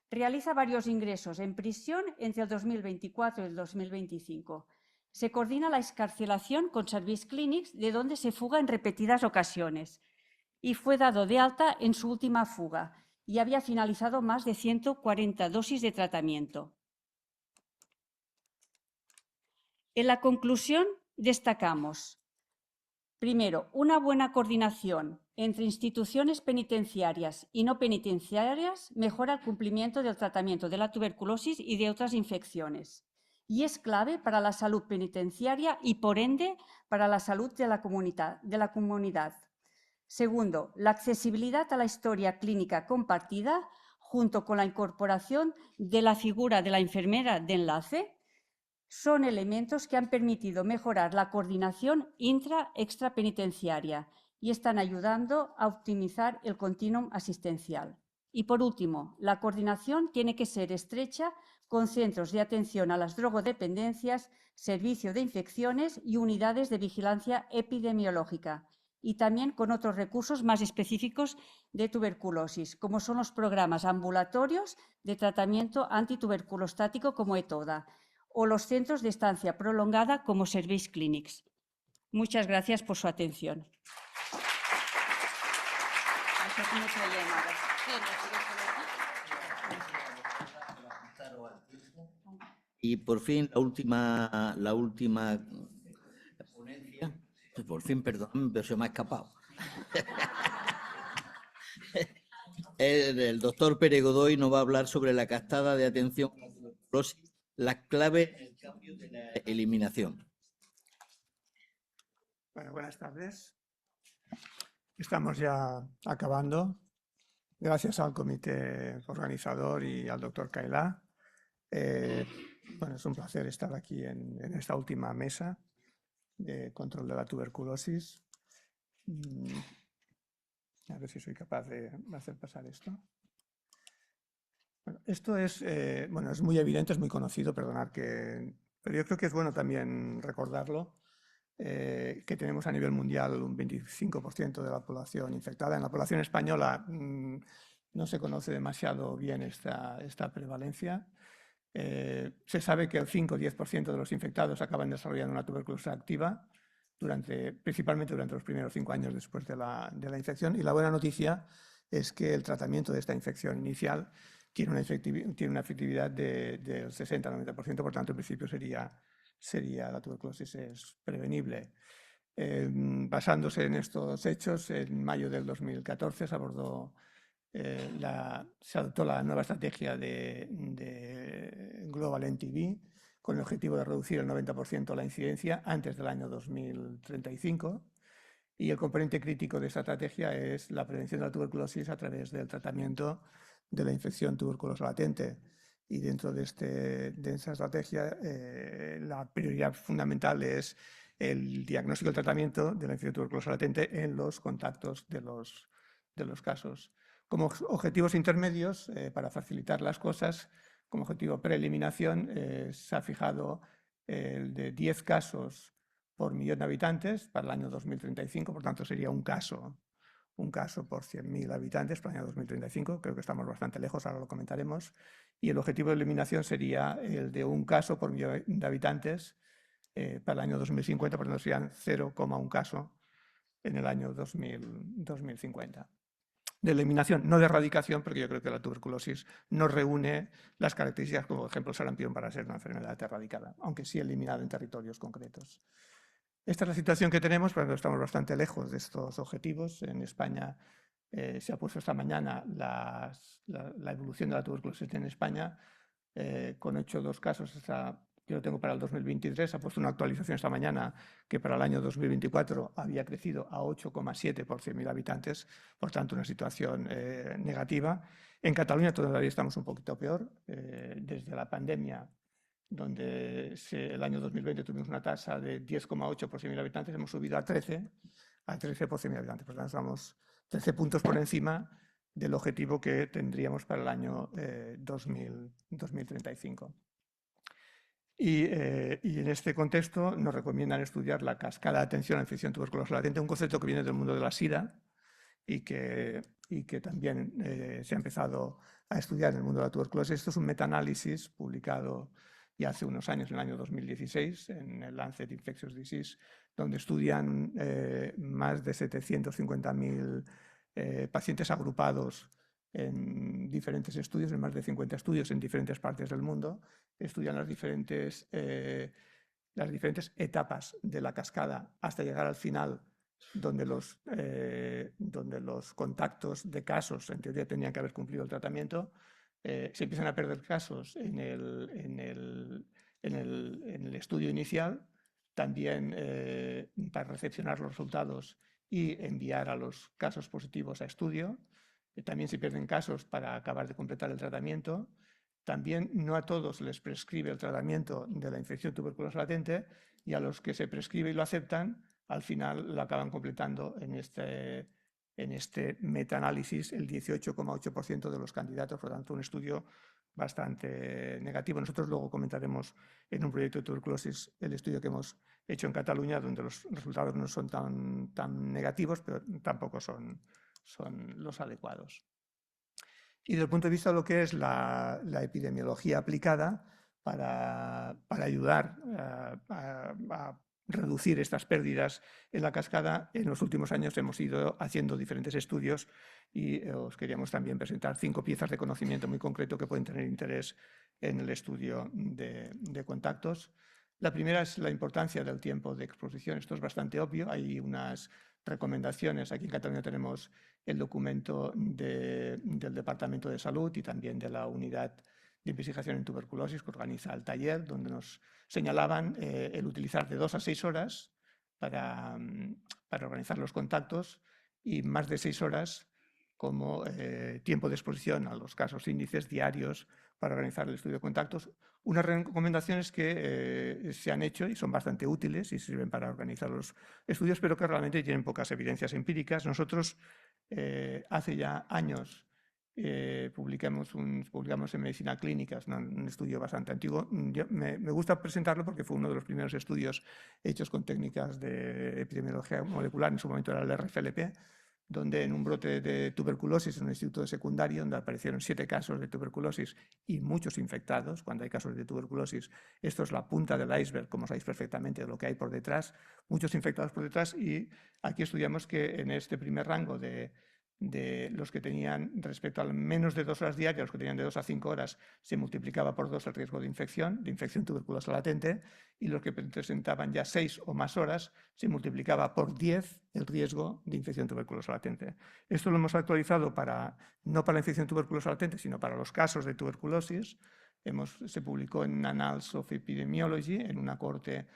Realiza varios ingresos en prisión entre el 2024 y el 2025. Se coordina la excarcelación con Serveis Clinics, de donde se fuga en repetidas ocasiones, y fue dado de alta en su última fuga y había finalizado más de 140 dosis de tratamiento. En la conclusión destacamos, primero, una buena coordinación entre instituciones penitenciarias y no penitenciarias mejora el cumplimiento del tratamiento de la tuberculosis y de otras infecciones y es clave para la salud penitenciaria y, por ende, para la salud de la comunidad. Segundo, la accesibilidad a la historia clínica compartida junto con la incorporación de la figura de la enfermera de enlace son elementos que han permitido mejorar la coordinación intra-extrapenitenciaria y están ayudando a optimizar el continuum asistencial. Y por último, la coordinación tiene que ser estrecha con centros de atención a las drogodependencias, servicio de infecciones y unidades de vigilancia epidemiológica, y también con otros recursos más específicos de tuberculosis, como son los programas ambulatorios de tratamiento antituberculostático como ETODA, o los centros de estancia prolongada como Service Clinics. Muchas gracias por su atención. Y por fin la última ponencia, por fin, perdón, pero se me ha escapado. El doctor Pere Godoy nos va a hablar sobre la cascada de atención a la tuberculosis, las claves en el cambio de la eliminación. Bueno, buenas tardes. Estamos ya acabando. Gracias al comité organizador y al doctor Kaila. Bueno, es un placer estar aquí en esta última mesa de control de la tuberculosis. A ver si soy capaz de hacer pasar esto. Bueno, esto es, bueno, es muy evidente, es muy conocido, perdonad pero yo creo que es bueno también recordarlo, que tenemos a nivel mundial un 25% de la población infectada. En la población española no se conoce demasiado bien esta prevalencia. Se sabe que el 5 o 10% de los infectados acaban desarrollando una tuberculosis activa, principalmente durante los primeros 5 años después de la infección. Y la buena noticia es que el tratamiento de esta infección inicial tiene una efectividad del 60-90%, por tanto, en principio la tuberculosis es prevenible. Basándose en estos hechos, en mayo del 2014 se adoptó la nueva estrategia de Global NTB con el objetivo de reducir el 90% la incidencia antes del año 2035. Y el componente crítico de esta estrategia es la prevención de la tuberculosis a través del tratamiento de la infección tuberculosa latente. Y dentro de esa estrategia, la prioridad fundamental es el diagnóstico y el tratamiento de la infección tuberculosa latente en los contactos de los casos. Como objetivos intermedios, para facilitar las cosas, como objetivo preeliminación, se ha fijado el de 10 casos por millón de habitantes para el año 2035, por tanto sería un caso por 100.000 habitantes para el año 2035. Creo que estamos bastante lejos, ahora lo comentaremos. Y el objetivo de eliminación sería el de un caso por millón de habitantes para el año 2050, por tanto serían 0,1 caso en el año 2050. De eliminación, no de erradicación, porque yo creo que la tuberculosis no reúne las características, como por ejemplo el sarampión, para ser una enfermedad erradicada, aunque sí eliminada en territorios concretos. Esta es la situación que tenemos, pero estamos bastante lejos de estos objetivos. En España se ha puesto esta mañana la evolución de la tuberculosis en España, con 8 casos. Yo lo tengo para el 2023, se ha puesto una actualización esta mañana que para el año 2024 había crecido a 8,7 por 100.000 habitantes, por tanto una situación negativa. En Cataluña todavía estamos un poquito peor. Desde la pandemia, donde el año 2020 tuvimos una tasa de 10,8 por 100.000 habitantes, hemos subido a 13 por 100.000 habitantes. Por tanto, estamos 13 puntos por encima del objetivo que tendríamos para el año 2035. Y en este contexto nos recomiendan estudiar la cascada de atención a la infección tuberculosa latente, un concepto que viene del mundo de la SIDA y que también se ha empezado a estudiar en el mundo de la tuberculosis. Esto es un metaanálisis publicado ya hace unos años, en el año 2016, en el Lancet Infectious Disease, donde estudian más de 750.000 pacientes agrupados en diferentes estudios, en más de 50 estudios en diferentes partes del mundo. Estudian las diferentes etapas de la cascada hasta llegar al final, donde los contactos de casos, en teoría, tenían que haber cumplido el tratamiento. Se empiezan a perder casos en el estudio inicial, también para recepcionar los resultados y enviar a los casos positivos a estudio. También se pierden casos para acabar de completar el tratamiento. También no a todos les prescribe el tratamiento de la infección tuberculosa latente, y a los que se prescribe y lo aceptan, al final lo acaban completando en este metaanálisis el 18,8% de los candidatos. Por lo tanto, un estudio bastante negativo. Nosotros luego comentaremos en un proyecto de tuberculosis el estudio que hemos hecho en Cataluña, donde los resultados no son tan negativos, pero tampoco son los adecuados. Y desde el punto de vista de lo que es la epidemiología aplicada para ayudar a reducir estas pérdidas en la cascada, en los últimos años hemos ido haciendo diferentes estudios y os queríamos también presentar 5 piezas de conocimiento muy concreto que pueden tener interés en el estudio de contactos. La primera es la importancia del tiempo de exposición. Esto es bastante obvio. Hay unas recomendaciones. Aquí en Cataluña tenemos el documento del Departamento de Salud y también de la Unidad de Investigación en Tuberculosis, que organiza el taller, donde nos señalaban el utilizar de 2 a 6 horas para organizar los contactos, y más de 6 horas como tiempo de exposición a los casos índices diarios para organizar el estudio de contactos. Unas recomendaciones que se han hecho y son bastante útiles y sirven para organizar los estudios, pero que realmente tienen pocas evidencias empíricas. Nosotros hace ya años publicamos en Medicina Clínica, un estudio bastante antiguo. Me gusta presentarlo porque fue uno de los primeros estudios hechos con técnicas de epidemiología molecular, en su momento era el RFLP, donde en un brote de tuberculosis en un instituto de secundaria, donde aparecieron 7 casos de tuberculosis y muchos infectados. Cuando hay casos de tuberculosis, esto es la punta del iceberg, como sabéis perfectamente, de lo que hay por detrás, muchos infectados por detrás, y aquí estudiamos que en este primer rango de los que tenían, respecto al menos de 2 horas diarias, los que tenían de 2 a 5 horas, se multiplicaba por 2 el riesgo de infección tuberculosa latente, y los que presentaban ya 6 o más horas, se multiplicaba por 10 el riesgo de infección tuberculosa latente. Esto lo hemos actualizado no para la infección tuberculosa latente, sino para los casos de tuberculosis. Se publicó en Annals of Epidemiology, en una corte,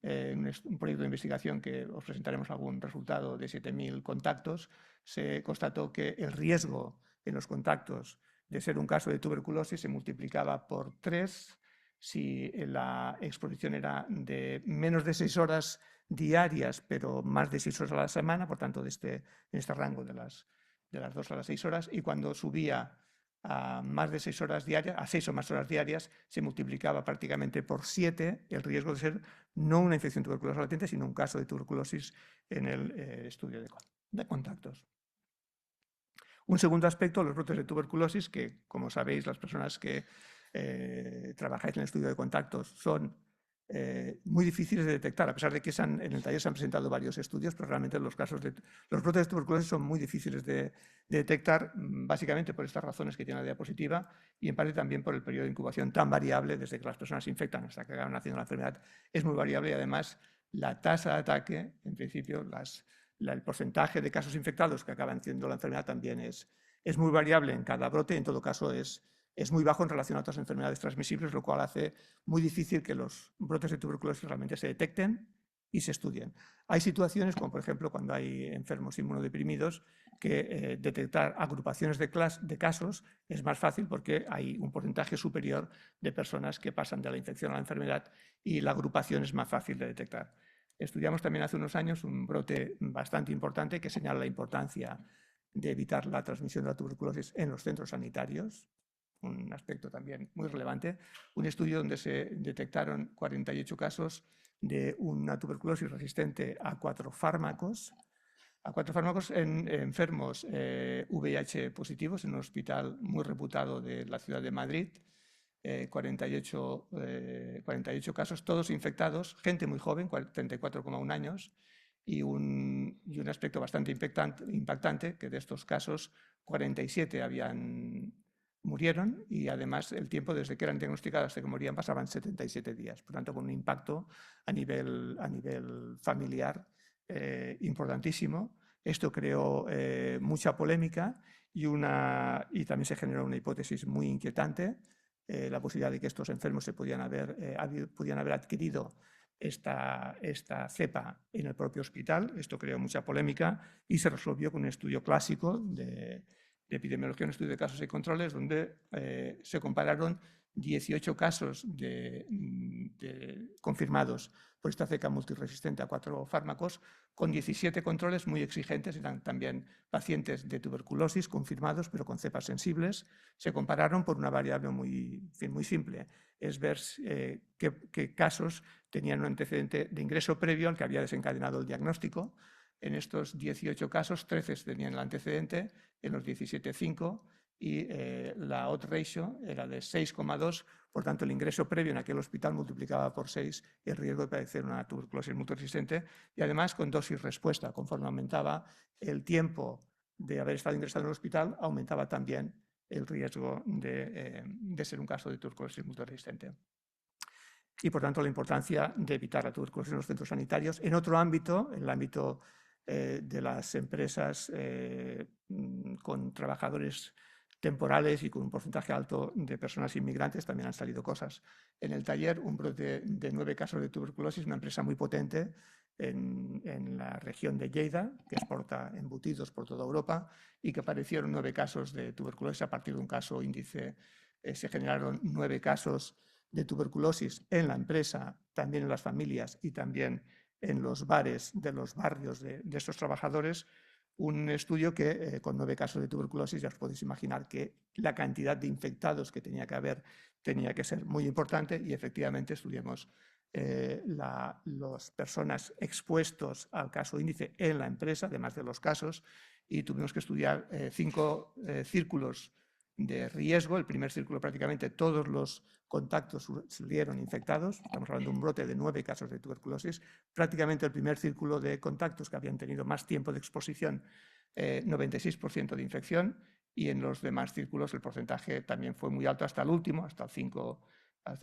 un proyecto de investigación que os presentaremos algún resultado de 7.000 contactos. Se constató que el riesgo en los contactos de ser un caso de tuberculosis se multiplicaba por 3 si la exposición era de menos de 6 horas diarias, pero más de 6 horas a la semana, por tanto, en este rango de las 2 a las 6 horas, y cuando subía a más de 6 horas diarias, a 6 o más horas diarias, se multiplicaba prácticamente por 7 el riesgo de ser no una infección tuberculosa latente, sino un caso de tuberculosis en el estudio de contactos. Un segundo aspecto, los brotes de tuberculosis, que, como sabéis, las personas que trabajáis en el estudio de contactos son muy difíciles de detectar, a pesar de que en el taller se han presentado varios estudios, pero realmente los brotes de tuberculosis son muy difíciles de detectar, básicamente por estas razones que tiene la diapositiva, y en parte también por el periodo de incubación tan variable, desde que las personas se infectan hasta que acaban haciendo la enfermedad, es muy variable, y además la tasa de ataque, en principio, el porcentaje de casos infectados que acaban haciendo la enfermedad también es muy variable en cada brote. En todo caso, es muy bajo en relación a otras enfermedades transmisibles, lo cual hace muy difícil que los brotes de tuberculosis realmente se detecten y se estudien. Hay situaciones, como por ejemplo cuando hay enfermos inmunodeprimidos, que detectar agrupaciones de casos es más fácil porque hay un porcentaje superior de personas que pasan de la infección a la enfermedad y la agrupación es más fácil de detectar. Estudiamos también hace unos años un brote bastante importante que señala la importancia de evitar la transmisión de la tuberculosis en los centros sanitarios, un aspecto también muy relevante. Un estudio donde se detectaron 48 casos de una tuberculosis resistente a 4 fármacos, en enfermos VIH positivos en un hospital muy reputado de la ciudad de Madrid. 48 casos, todos infectados, gente muy joven, 34,1 años, y un aspecto bastante impactante, que de estos casos 47 murieron y además el tiempo desde que eran diagnosticadas hasta que morían pasaban 77 días. Por tanto, con un impacto a nivel familiar importantísimo. Esto creó mucha polémica y también se generó una hipótesis muy inquietante, la posibilidad de que estos enfermos podían haber adquirido esta cepa en el propio hospital. Esto creó mucha polémica y se resolvió con un estudio clásico de epidemiología, un estudio de casos y controles, donde se compararon 18 casos confirmados por esta cepa multiresistente a 4 fármacos, con 17 controles muy exigentes. Eran también pacientes de tuberculosis confirmados, pero con cepas sensibles. Se compararon por una variable muy simple, es ver qué casos tenían un antecedente de ingreso previo al que había desencadenado el diagnóstico. En estos 18 casos, 13 tenían el antecedente, en los 17, 5, y la odds ratio era de 6,2, por tanto el ingreso previo en aquel hospital multiplicaba por 6 el riesgo de padecer una tuberculosis multiresistente, y además con dosis respuesta. Conforme aumentaba el tiempo de haber estado ingresado en el hospital, aumentaba también el riesgo de ser un caso de tuberculosis multiresistente. Y por tanto la importancia de evitar la tuberculosis en los centros sanitarios. En otro ámbito, en el ámbito de las empresas con trabajadores temporales y con un porcentaje alto de personas inmigrantes, también han salido cosas. En el taller, un brote de 9 casos de tuberculosis, una empresa muy potente en la región de Lleida, que exporta embutidos por toda Europa, y que aparecieron 9 casos de tuberculosis a partir de un caso índice. Se generaron 9 casos de tuberculosis en la empresa, también en las familias y también en los bares de los barrios de estos trabajadores. Un estudio que con 9 casos de tuberculosis ya os podéis imaginar que la cantidad de infectados que tenía que haber tenía que ser muy importante, y efectivamente estudiamos las personas expuestos al caso índice en la empresa, además de los casos, y tuvimos que estudiar 5 círculos de riesgo. El primer círculo, prácticamente todos los contactos salieron infectados. Estamos hablando de un brote de 9 casos de tuberculosis. Prácticamente el primer círculo de contactos que habían tenido más tiempo de exposición, 96% de infección, y en los demás círculos el porcentaje también fue muy alto hasta el último, hasta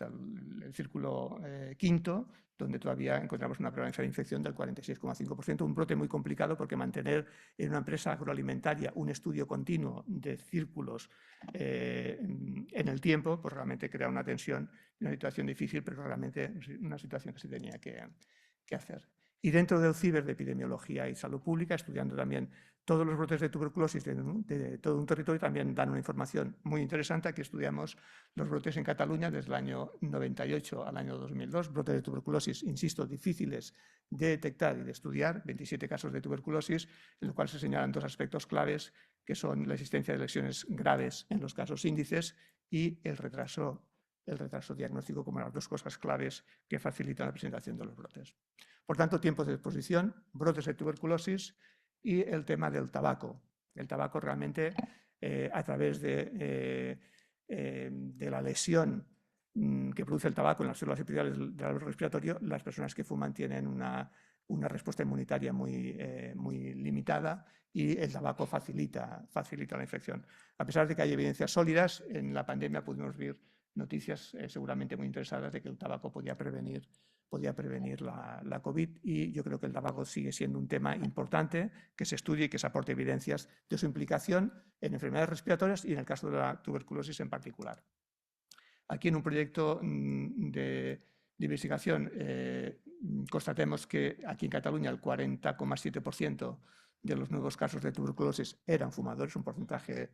el círculo quinto, donde todavía encontramos una prevalencia de infección del 46,5%, un brote muy complicado porque mantener en una empresa agroalimentaria un estudio continuo de círculos en el tiempo, pues realmente crea una tensión, una situación difícil, pero realmente una situación que se tenía que hacer. Y dentro del CIBER de Epidemiología y Salud Pública, estudiando también todos los brotes de tuberculosis de todo un territorio, también dan una información muy interesante. Aquí estudiamos los brotes en Cataluña desde el año 98 al año 2002, brotes de tuberculosis, insisto, difíciles de detectar y de estudiar, 27 casos de tuberculosis, en los cuales se señalan 2 aspectos claves, que son la existencia de lesiones graves en los casos índices y el retraso diagnóstico como las 2 cosas claves que facilitan la presentación de los brotes. Por tanto, tiempos de exposición, brotes de tuberculosis y el tema del tabaco. El tabaco realmente, a través de la lesión que produce el tabaco en las células epiteliales del árbol respiratorio, las personas que fuman tienen una respuesta inmunitaria muy limitada, y el tabaco facilita la infección. A pesar de que hay evidencias sólidas, en la pandemia pudimos ver noticias seguramente muy interesadas de que el tabaco podía prevenir la COVID, y yo creo que el tabaco sigue siendo un tema importante que se estudie y que se aporte evidencias de su implicación en enfermedades respiratorias y en el caso de la tuberculosis en particular. Aquí en un proyecto de investigación constatemos que aquí en Cataluña el 40,7% de los nuevos casos de tuberculosis eran fumadores, un porcentaje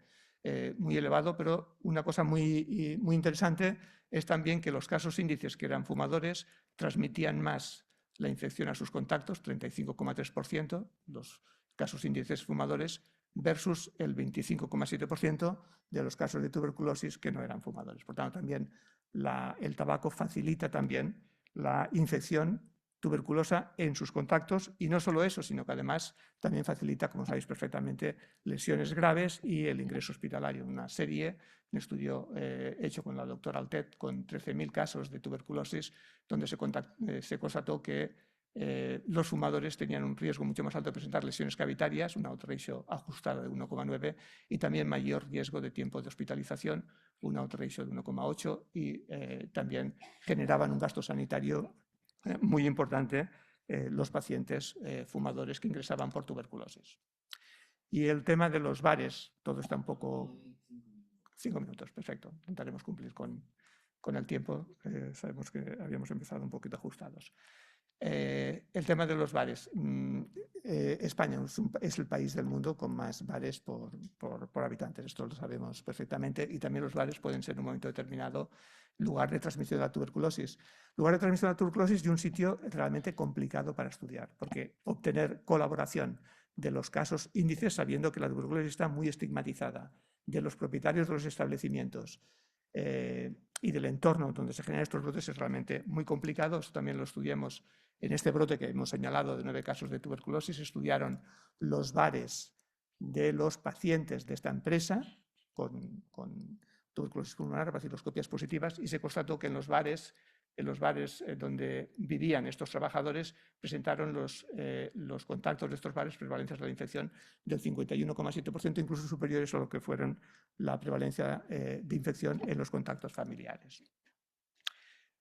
muy elevado, pero una cosa muy interesante es también que los casos índices que eran fumadores transmitían más la infección a sus contactos, 35,3%, los casos índices fumadores, versus el 25,7% de los casos de tuberculosis que no eran fumadores. Por tanto, también el tabaco facilita también la infección tuberculosa en sus contactos, y no solo eso, sino que además también facilita, como sabéis perfectamente, lesiones graves y el ingreso hospitalario. Un estudio hecho con la doctora Altet con 13.000 casos de tuberculosis, donde se constató que los fumadores tenían un riesgo mucho más alto de presentar lesiones cavitarias, una odds ratio ajustada de 1,9, y también mayor riesgo de tiempo de hospitalización, una odds ratio de 1,8, y también generaban un gasto sanitario muy importante los pacientes fumadores que ingresaban por tuberculosis. Y el tema de los bares, todo está un poco... 5 minutos, perfecto. Intentaremos cumplir con el tiempo. Sabemos que habíamos empezado un poquito ajustados. El tema de los bares. España es el país del mundo con más bares por habitantes. Esto lo sabemos perfectamente. Y también los bares pueden ser en un momento determinado lugar de transmisión de la tuberculosis. Lugar de transmisión de la tuberculosis y un sitio realmente complicado para estudiar, porque obtener colaboración de los casos índices, sabiendo que la tuberculosis está muy estigmatizada, de los propietarios de los establecimientos y del entorno donde se generan estos brotes, es realmente muy complicado. Esto también lo estudiamos en este brote que hemos señalado de 9 casos de tuberculosis. Estudiaron los bares de los pacientes de esta empresa con tuberculosis pulmonar, baciloscopias positivas, y se constató que en los bares donde vivían estos trabajadores presentaron los contactos de estos bares prevalencias de la infección del 51,7%, incluso superiores a lo que fueron la prevalencia de infección en los contactos familiares.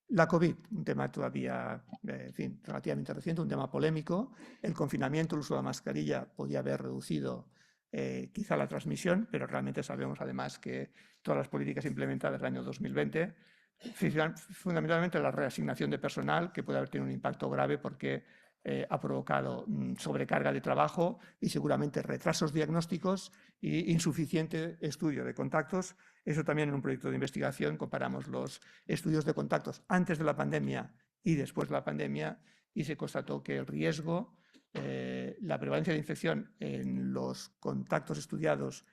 La COVID, un tema todavía, en fin, relativamente reciente, un tema polémico. El confinamiento, el uso de la mascarilla podía haber reducido quizá la transmisión, pero realmente sabemos además que todas las políticas implementadas en el año 2020, fundamentalmente la reasignación de personal, que puede haber tenido un impacto grave porque ha provocado sobrecarga de trabajo y seguramente retrasos diagnósticos e insuficiente estudio de contactos. Eso también en un proyecto de investigación comparamos los estudios de contactos antes de la pandemia y después de la pandemia, y se constató que el riesgo, la prevalencia de infección en los contactos estudiados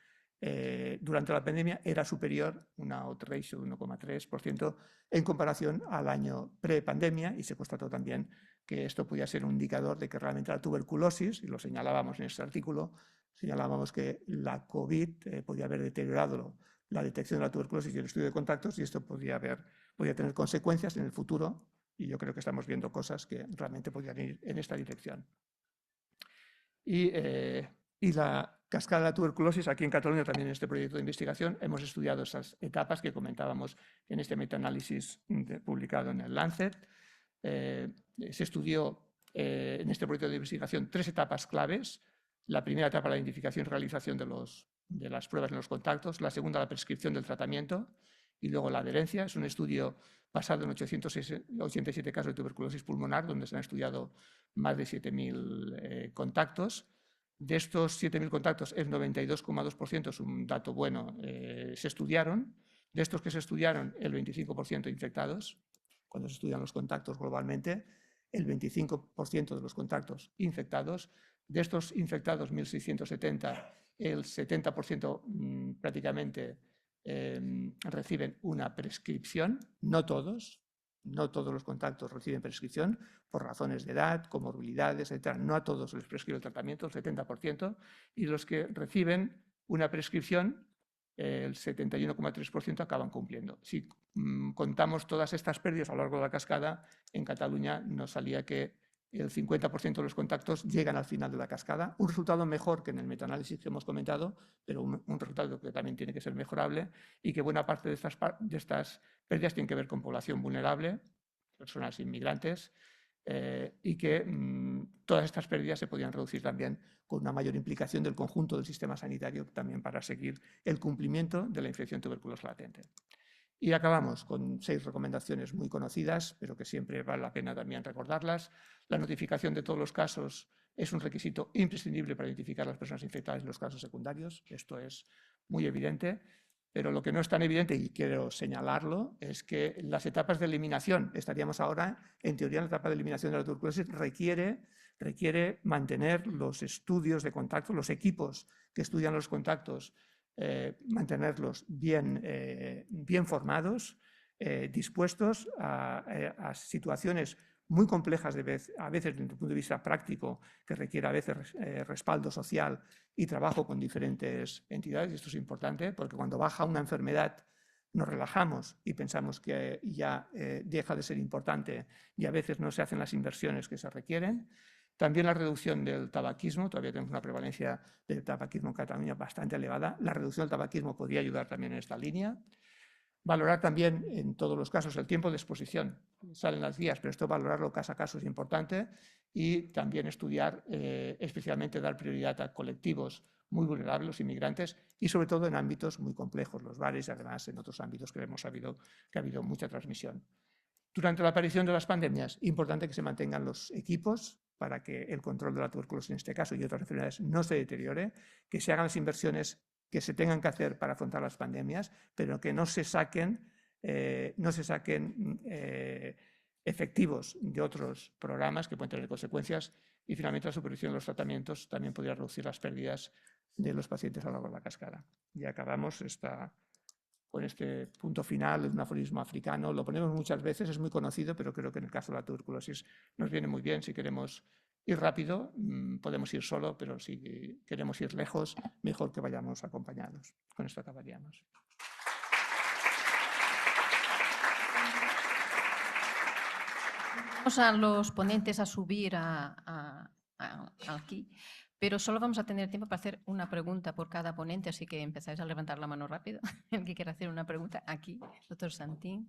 durante la pandemia era superior, una odds ratio de 1,3% en comparación al año pre-pandemia, y se constató también que esto podía ser un indicador de que realmente la tuberculosis, y lo señalábamos en este artículo, señalábamos que la COVID podía haber deteriorado la detección de la tuberculosis y el estudio de contactos, y esto podía tener consecuencias en el futuro, y yo creo que estamos viendo cosas que realmente podrían ir en esta dirección. Y la cascada de la tuberculosis, aquí en Cataluña también en este proyecto de investigación hemos estudiado esas etapas que comentábamos en este metaanálisis publicado en el Lancet. Se estudió en este proyecto de investigación 3 etapas claves. La primera etapa, la identificación y realización de las pruebas en los contactos. La segunda, la prescripción del tratamiento. Y luego la adherencia. Es un estudio basado en 887 casos de tuberculosis pulmonar, donde se han estudiado más de 7.000 contactos. De estos 7.000 contactos, el 92,2%, es un dato bueno, se estudiaron. De estos que se estudiaron, el 25% infectados. Cuando se estudian los contactos globalmente, el 25% de los contactos infectados. De estos infectados, 1.670, el 70% prácticamente reciben una prescripción. No todos los contactos reciben prescripción por razones de edad, comorbilidades, etc. No a todos les prescribe el tratamiento, el 70%, y los que reciben una prescripción, el 71,3% acaban cumpliendo. Si contamos todas estas pérdidas a lo largo de la cascada, en Cataluña nos salía que el 50% de los contactos llegan al final de la cascada, un resultado mejor que en el metaanálisis que hemos comentado, pero un resultado que también tiene que ser mejorable, y que buena parte de estas pérdidas tienen que ver con población vulnerable, personas inmigrantes, y que todas estas pérdidas se podían reducir también con una mayor implicación del conjunto del sistema sanitario, también para seguir el cumplimiento de la infección tuberculosa latente. Y acabamos con 6 recomendaciones muy conocidas, pero que siempre vale la pena también recordarlas. La notificación de todos los casos es un requisito imprescindible para identificar a las personas infectadas y los casos secundarios. Esto es muy evidente, pero lo que no es tan evidente, y quiero señalarlo, es que las etapas de eliminación, estaríamos ahora, en teoría, en la etapa de eliminación de la tuberculosis, requiere mantener los estudios de contacto, los equipos que estudian los contactos, mantenerlos bien formados, dispuestos a situaciones muy complejas a veces desde el punto de vista práctico, que requiere a veces respaldo social y trabajo con diferentes entidades. Y esto es importante porque cuando baja una enfermedad nos relajamos y pensamos que ya deja de ser importante y a veces no se hacen las inversiones que se requieren. También la reducción del tabaquismo, todavía tenemos una prevalencia del tabaquismo en Cataluña bastante elevada. La reducción del tabaquismo podría ayudar también en esta línea. Valorar también, en todos los casos, el tiempo de exposición. Salen las guías, pero esto valorarlo caso a caso es importante. Y también estudiar, especialmente dar prioridad a colectivos muy vulnerables, los inmigrantes, y sobre todo en ámbitos muy complejos, los bares y además en otros ámbitos que hemos sabido que ha habido mucha transmisión. Durante la aparición de las pandemias, importante que se mantengan los equipos para que el control de la tuberculosis en este caso y otras enfermedades no se deteriore, que se hagan las inversiones que se tengan que hacer para afrontar las pandemias, pero que no se saquen efectivos de otros programas que pueden tener consecuencias. Y finalmente la supervisión de los tratamientos también podría reducir las pérdidas de los pacientes a lo largo de la cascada. Y acabamos con este punto final de un aforismo africano. Lo ponemos muchas veces, es muy conocido, pero creo que en el caso de la tuberculosis nos viene muy bien. Si queremos ir rápido, podemos ir solo, pero si queremos ir lejos, mejor que vayamos acompañados. Con esto acabaríamos. Vamos a los ponentes a subir aquí, pero solo vamos a tener tiempo para hacer una pregunta por cada ponente, así que empezáis a levantar la mano rápido. El que quiera hacer una pregunta, aquí, doctor Santín.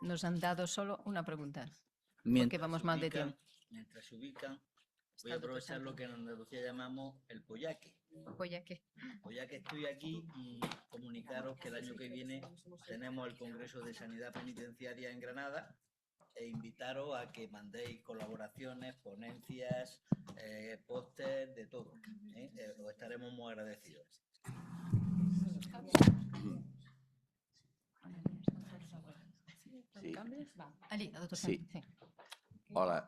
Nos han dado solo una pregunta, porque vamos mal de tiempo. Mientras se ubican, voy a aprovechar lo que en Andalucía llamamos el pollaque. ¿Pollaque? Ya que estoy aquí y comunicaros que el año que viene tenemos el Congreso de Sanidad Penitenciaria en Granada e invitaros a que mandéis colaboraciones, ponencias, póster, de todo. Os estaremos muy agradecidos. Sí. Sí. Hola,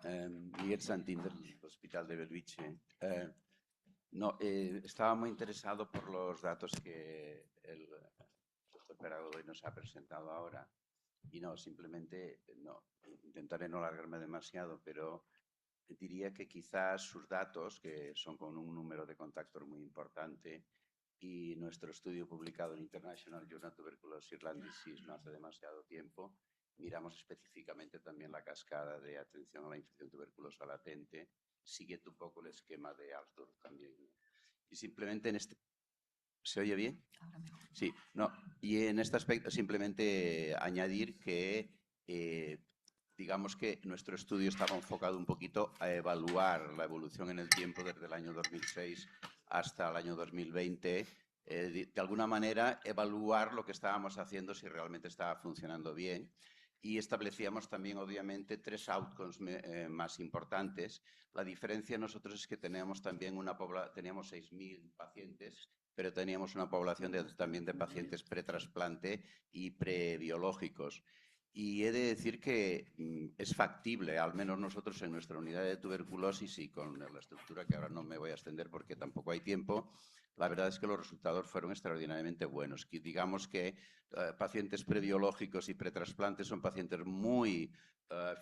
Miguel Santín del Hospital de Bellvitge. Estaba muy interesado por los datos que el doctor Peragodoy nos ha presentado ahora. Y intentaré no alargarme demasiado, pero diría que quizás sus datos, que son con un número de contactos muy importante, y nuestro estudio publicado en International Journal of Tuberculosis Lung Disease no hace demasiado tiempo, miramos específicamente también la cascada de atención a la infección tuberculosa latente, siguiendo un poco el esquema de Arthur también. Y simplemente en este... ¿Se oye bien? Sí, y en este aspecto simplemente añadir que digamos que nuestro estudio estaba enfocado un poquito a evaluar la evolución en el tiempo desde el año 2006 hasta el año 2020, de alguna manera evaluar lo que estábamos haciendo, si realmente estaba funcionando bien. Y establecíamos también, obviamente, 3 outcomes más importantes. La diferencia nosotros es que teníamos también teníamos 6.000 pacientes, pero teníamos una población también de pacientes pretrasplante y prebiológicos. Y he de decir que es factible, al menos nosotros en nuestra unidad de tuberculosis y con la estructura que ahora no me voy a extender porque tampoco hay tiempo, la verdad es que los resultados fueron extraordinariamente buenos. Que digamos que pacientes prebiológicos y pretrasplantes son pacientes muy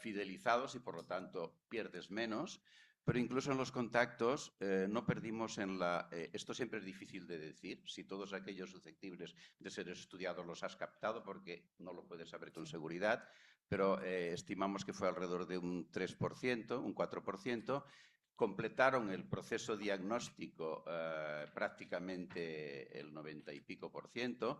fidelizados y por lo tanto pierdes menos. Pero incluso en los contactos no perdimos en la... esto siempre es difícil de decir, si todos aquellos susceptibles de ser estudiados los has captado, porque no lo puedes saber con seguridad, pero estimamos que fue alrededor de un 3%, un 4%. Completaron el proceso diagnóstico prácticamente el 90 y pico %.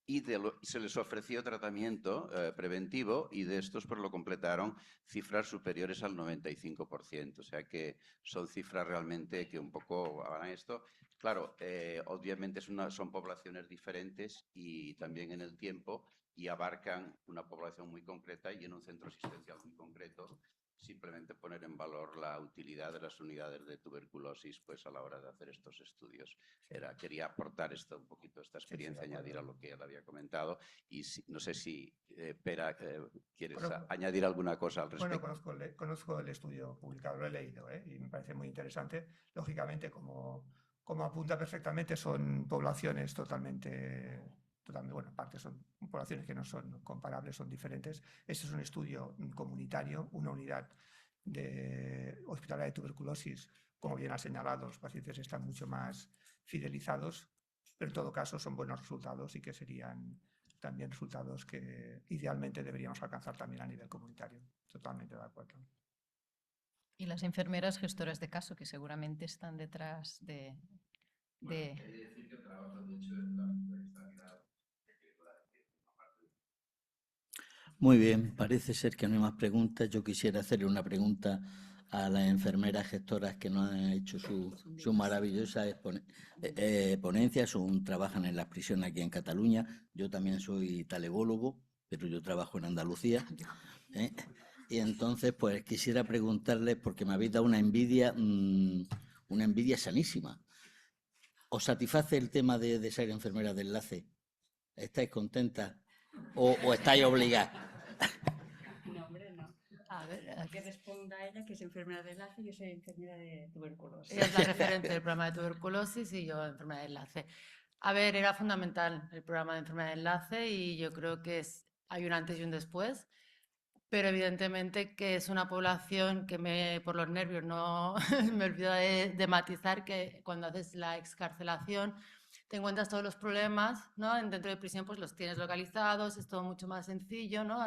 Y se les ofreció tratamiento preventivo y de estos pues lo completaron cifras superiores al 95%. O sea que son cifras realmente que un poco avalan esto. Claro, obviamente son poblaciones diferentes y también en el tiempo y abarcan una población muy concreta y en un centro asistencial muy concreto. Simplemente poner en valor la utilidad de las unidades de tuberculosis pues a la hora de hacer estos estudios. Quería aportar un poquito esta experiencia, añadir a lo que él había comentado y no sé si, Pera, ¿quieres añadir alguna cosa al respecto? Bueno, conozco el estudio publicado, lo he leído y me parece muy interesante. Lógicamente, como apunta perfectamente, son poblaciones totalmente, bueno, aparte son poblaciones que no son comparables, son diferentes. Este es un estudio comunitario, una unidad de hospitalaria de tuberculosis, como bien ha señalado, los pacientes están mucho más fidelizados, pero en todo caso son buenos resultados y que serían también resultados que idealmente deberíamos alcanzar también a nivel comunitario. Totalmente de acuerdo. Y las enfermeras gestoras de caso, que seguramente están detrás de... decir que trabajan, de hecho, en la sanidad. Muy bien, parece ser que no hay más preguntas. Yo quisiera hacerle una pregunta a las enfermeras gestoras que nos han hecho su maravillosa ponencia. Trabajan en las prisiones aquí en Cataluña. Yo también soy talebólogo, pero yo trabajo en Andalucía. Y entonces, pues quisiera preguntarles, porque me habéis dado una envidia sanísima. ¿Os satisface el tema de ser enfermera de enlace? ¿Estáis contentas o estáis obligadas? No, hombre, no. A ver, que responda ella, que es enfermera de enlace, yo soy enfermera de tuberculosis. Ella es la referente del programa de tuberculosis y yo enfermera de enlace. A ver, era fundamental el programa de enfermera de enlace y yo creo que hay un antes y un después, pero evidentemente que es una población que por los nervios no me olvido de matizar que cuando haces la excarcelación te encuentras todos los problemas, ¿no? Dentro de prisión pues los tienes localizados, es todo mucho más sencillo, ¿no?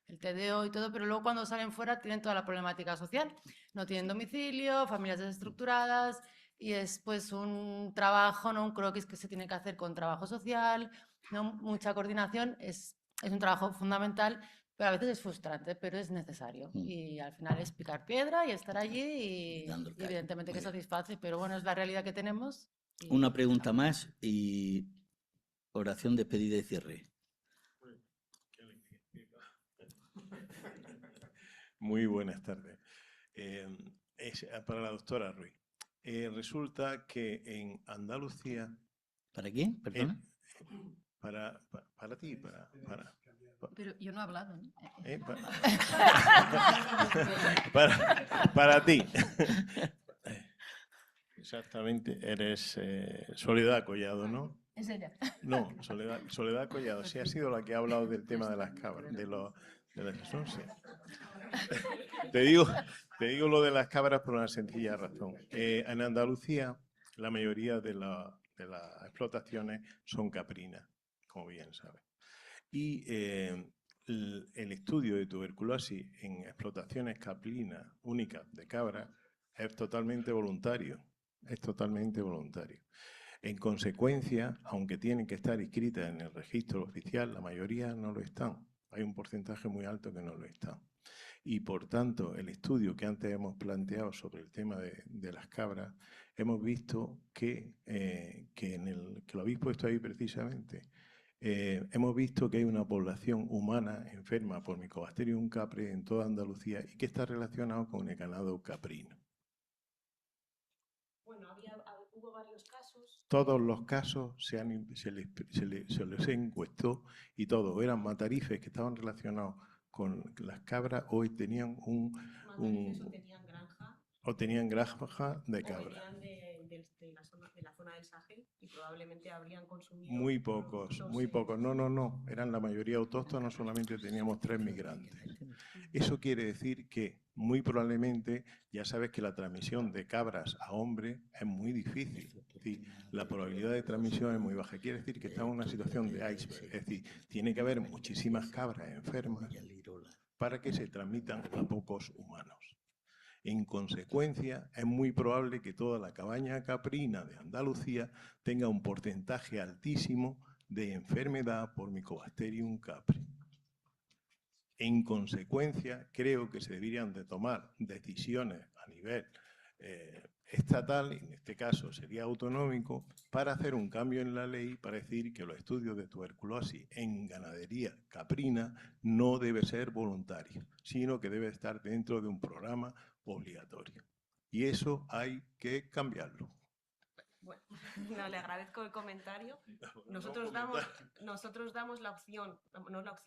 El TDO y todo, pero luego cuando salen fuera tienen toda la problemática social. No tienen domicilio, familias desestructuradas y es pues un trabajo, ¿no? Un croquis que se tiene que hacer con trabajo social, ¿no? Mucha coordinación, es un trabajo fundamental, pero a veces es frustrante, pero es necesario. Y al final es picar piedra y estar allí y evidentemente que satisface, pero bueno, es la realidad que tenemos. Una pregunta más y oración, despedida y cierre. Muy buenas tardes. Es para la doctora Ruiz. Resulta que en Andalucía... ¿Para quién? Perdona. Para ti, Pero yo no he hablado, ¿no? Para ti. Exactamente, eres Soledad Collado, ¿no? Es ella. No, Soledad Collado, sí ha sido la que ha hablado del tema de las cabras, de las sí. Te digo lo de las cabras por una sencilla razón. En Andalucía, la mayoría de las explotaciones son caprinas, como bien sabes. Y el estudio de tuberculosis en explotaciones caprinas únicas de cabras es totalmente voluntario. Es totalmente voluntario. En consecuencia, aunque tienen que estar inscritas en el registro oficial, la mayoría no lo están. Hay un porcentaje muy alto que no lo están. Y por tanto, el estudio que antes hemos planteado sobre el tema de las cabras, hemos visto que lo habéis puesto ahí precisamente, hemos visto que hay una población humana enferma por Mycobacterium capre en toda Andalucía y que está relacionado con el ganado caprino. Bueno, hubo varios casos. Todos los casos se les encuestó y todos eran matarifes que estaban relacionados con las cabras o tenían o tenían granja de cabra. O venían de la zona del Sahel y probablemente habrían consumido... Muy pocos. No. Eran la mayoría autóctonos, solamente teníamos 3 migrantes. Eso quiere decir que muy probablemente, ya sabes que la transmisión de cabras a hombres es muy difícil. Es decir, la probabilidad de transmisión es muy baja. Quiere decir que estamos en una situación de iceberg. Es decir, tiene que haber muchísimas cabras enfermas para que se transmitan a pocos humanos. En consecuencia, es muy probable que toda la cabaña caprina de Andalucía tenga un porcentaje altísimo de enfermedad por Mycobacterium capre. En consecuencia, creo que se deberían de tomar decisiones a nivel estatal, en este caso sería autonómico, para hacer un cambio en la ley para decir que los estudios de tuberculosis en ganadería caprina no debe ser voluntario, sino que debe estar dentro de un programa obligatorio. Y eso hay que cambiarlo. Bueno, no, le agradezco el comentario. Nosotros damos la opción,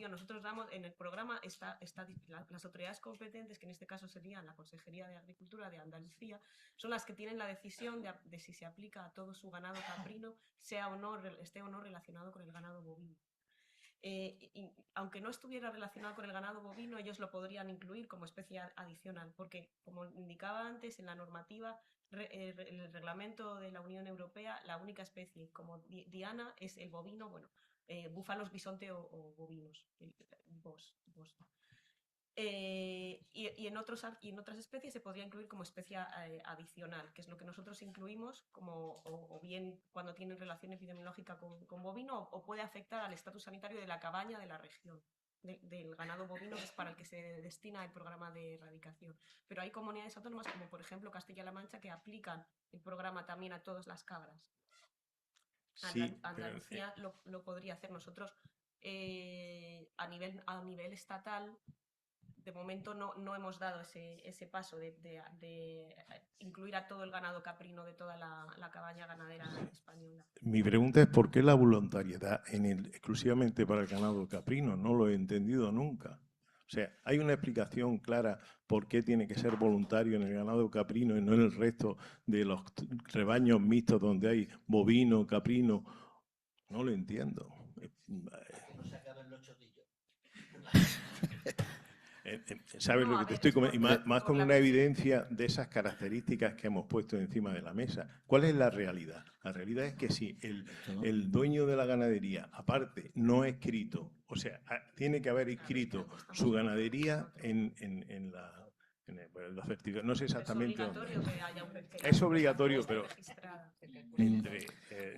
nosotros damos en el programa las autoridades competentes, que en este caso serían la Consejería de Agricultura de Andalucía, son las que tienen la decisión de si se aplica a todo su ganado caprino, esté o no relacionado con el ganado bovino. Y aunque no estuviera relacionado con el ganado bovino, ellos lo podrían incluir como especie adicional, porque, como indicaba antes, en la normativa, el reglamento de la Unión Europea, la única especie como diana es el bovino, bueno, búfalos, bisonte o bovinos. Y en otras especies se podría incluir como especie adicional, que es lo que nosotros incluimos como o bien cuando tienen relación epidemiológica con bovino o puede afectar al estatus sanitario de la cabaña de la región, del ganado bovino, que es para el que se destina el programa de erradicación. Pero hay comunidades autónomas como por ejemplo Castilla-La Mancha que aplican el programa también a todas las cabras. Sí, Andalucía lo podría hacer. Nosotros a nivel estatal de momento no hemos dado ese paso de incluir a todo el ganado caprino de toda la cabaña ganadera española. Mi pregunta es ¿por qué la voluntariedad exclusivamente para el ganado caprino? No lo he entendido nunca. O sea, ¿hay una explicación clara por qué tiene que ser voluntario en el ganado caprino y no en el resto de los rebaños mixtos donde hay bovino, caprino? No lo entiendo. No se acaben los chotillos. ¿Sabes lo que te estoy comentando? Y más con una evidencia de esas características que hemos puesto encima de la mesa. ¿Cuál es la realidad? La realidad es que si el dueño de la ganadería, aparte, no ha escrito, o sea, tiene que haber inscrito su ganadería en los certificados. No sé exactamente dónde. Es obligatorio, pero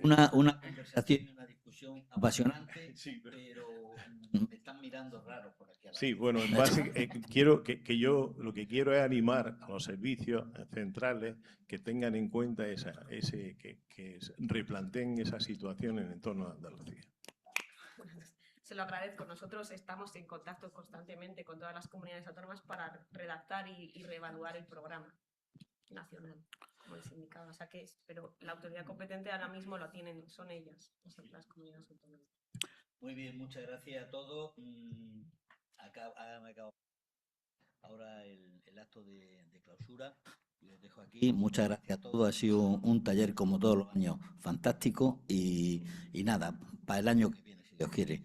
Una conversación y una discusión apasionante, sí, pero me están mirando raro por aquí. Sí, bueno, en base quiero yo lo que quiero es animar a los servicios centrales que tengan en cuenta que replanteen esa situación en torno a Andalucía. Se lo agradezco. Nosotros estamos en contacto constantemente con todas las comunidades autónomas para redactar y reevaluar el programa nacional, como les indicaba. O sea pero la autoridad competente ahora mismo lo tienen, son ellas, las comunidades autónomas. Muy bien, muchas gracias a todos. Ahora el acto de clausura. Les dejo aquí. Muchas gracias a todos. Ha sido un taller, como todos los años, fantástico. Y nada, para el año que viene, si Dios quiere.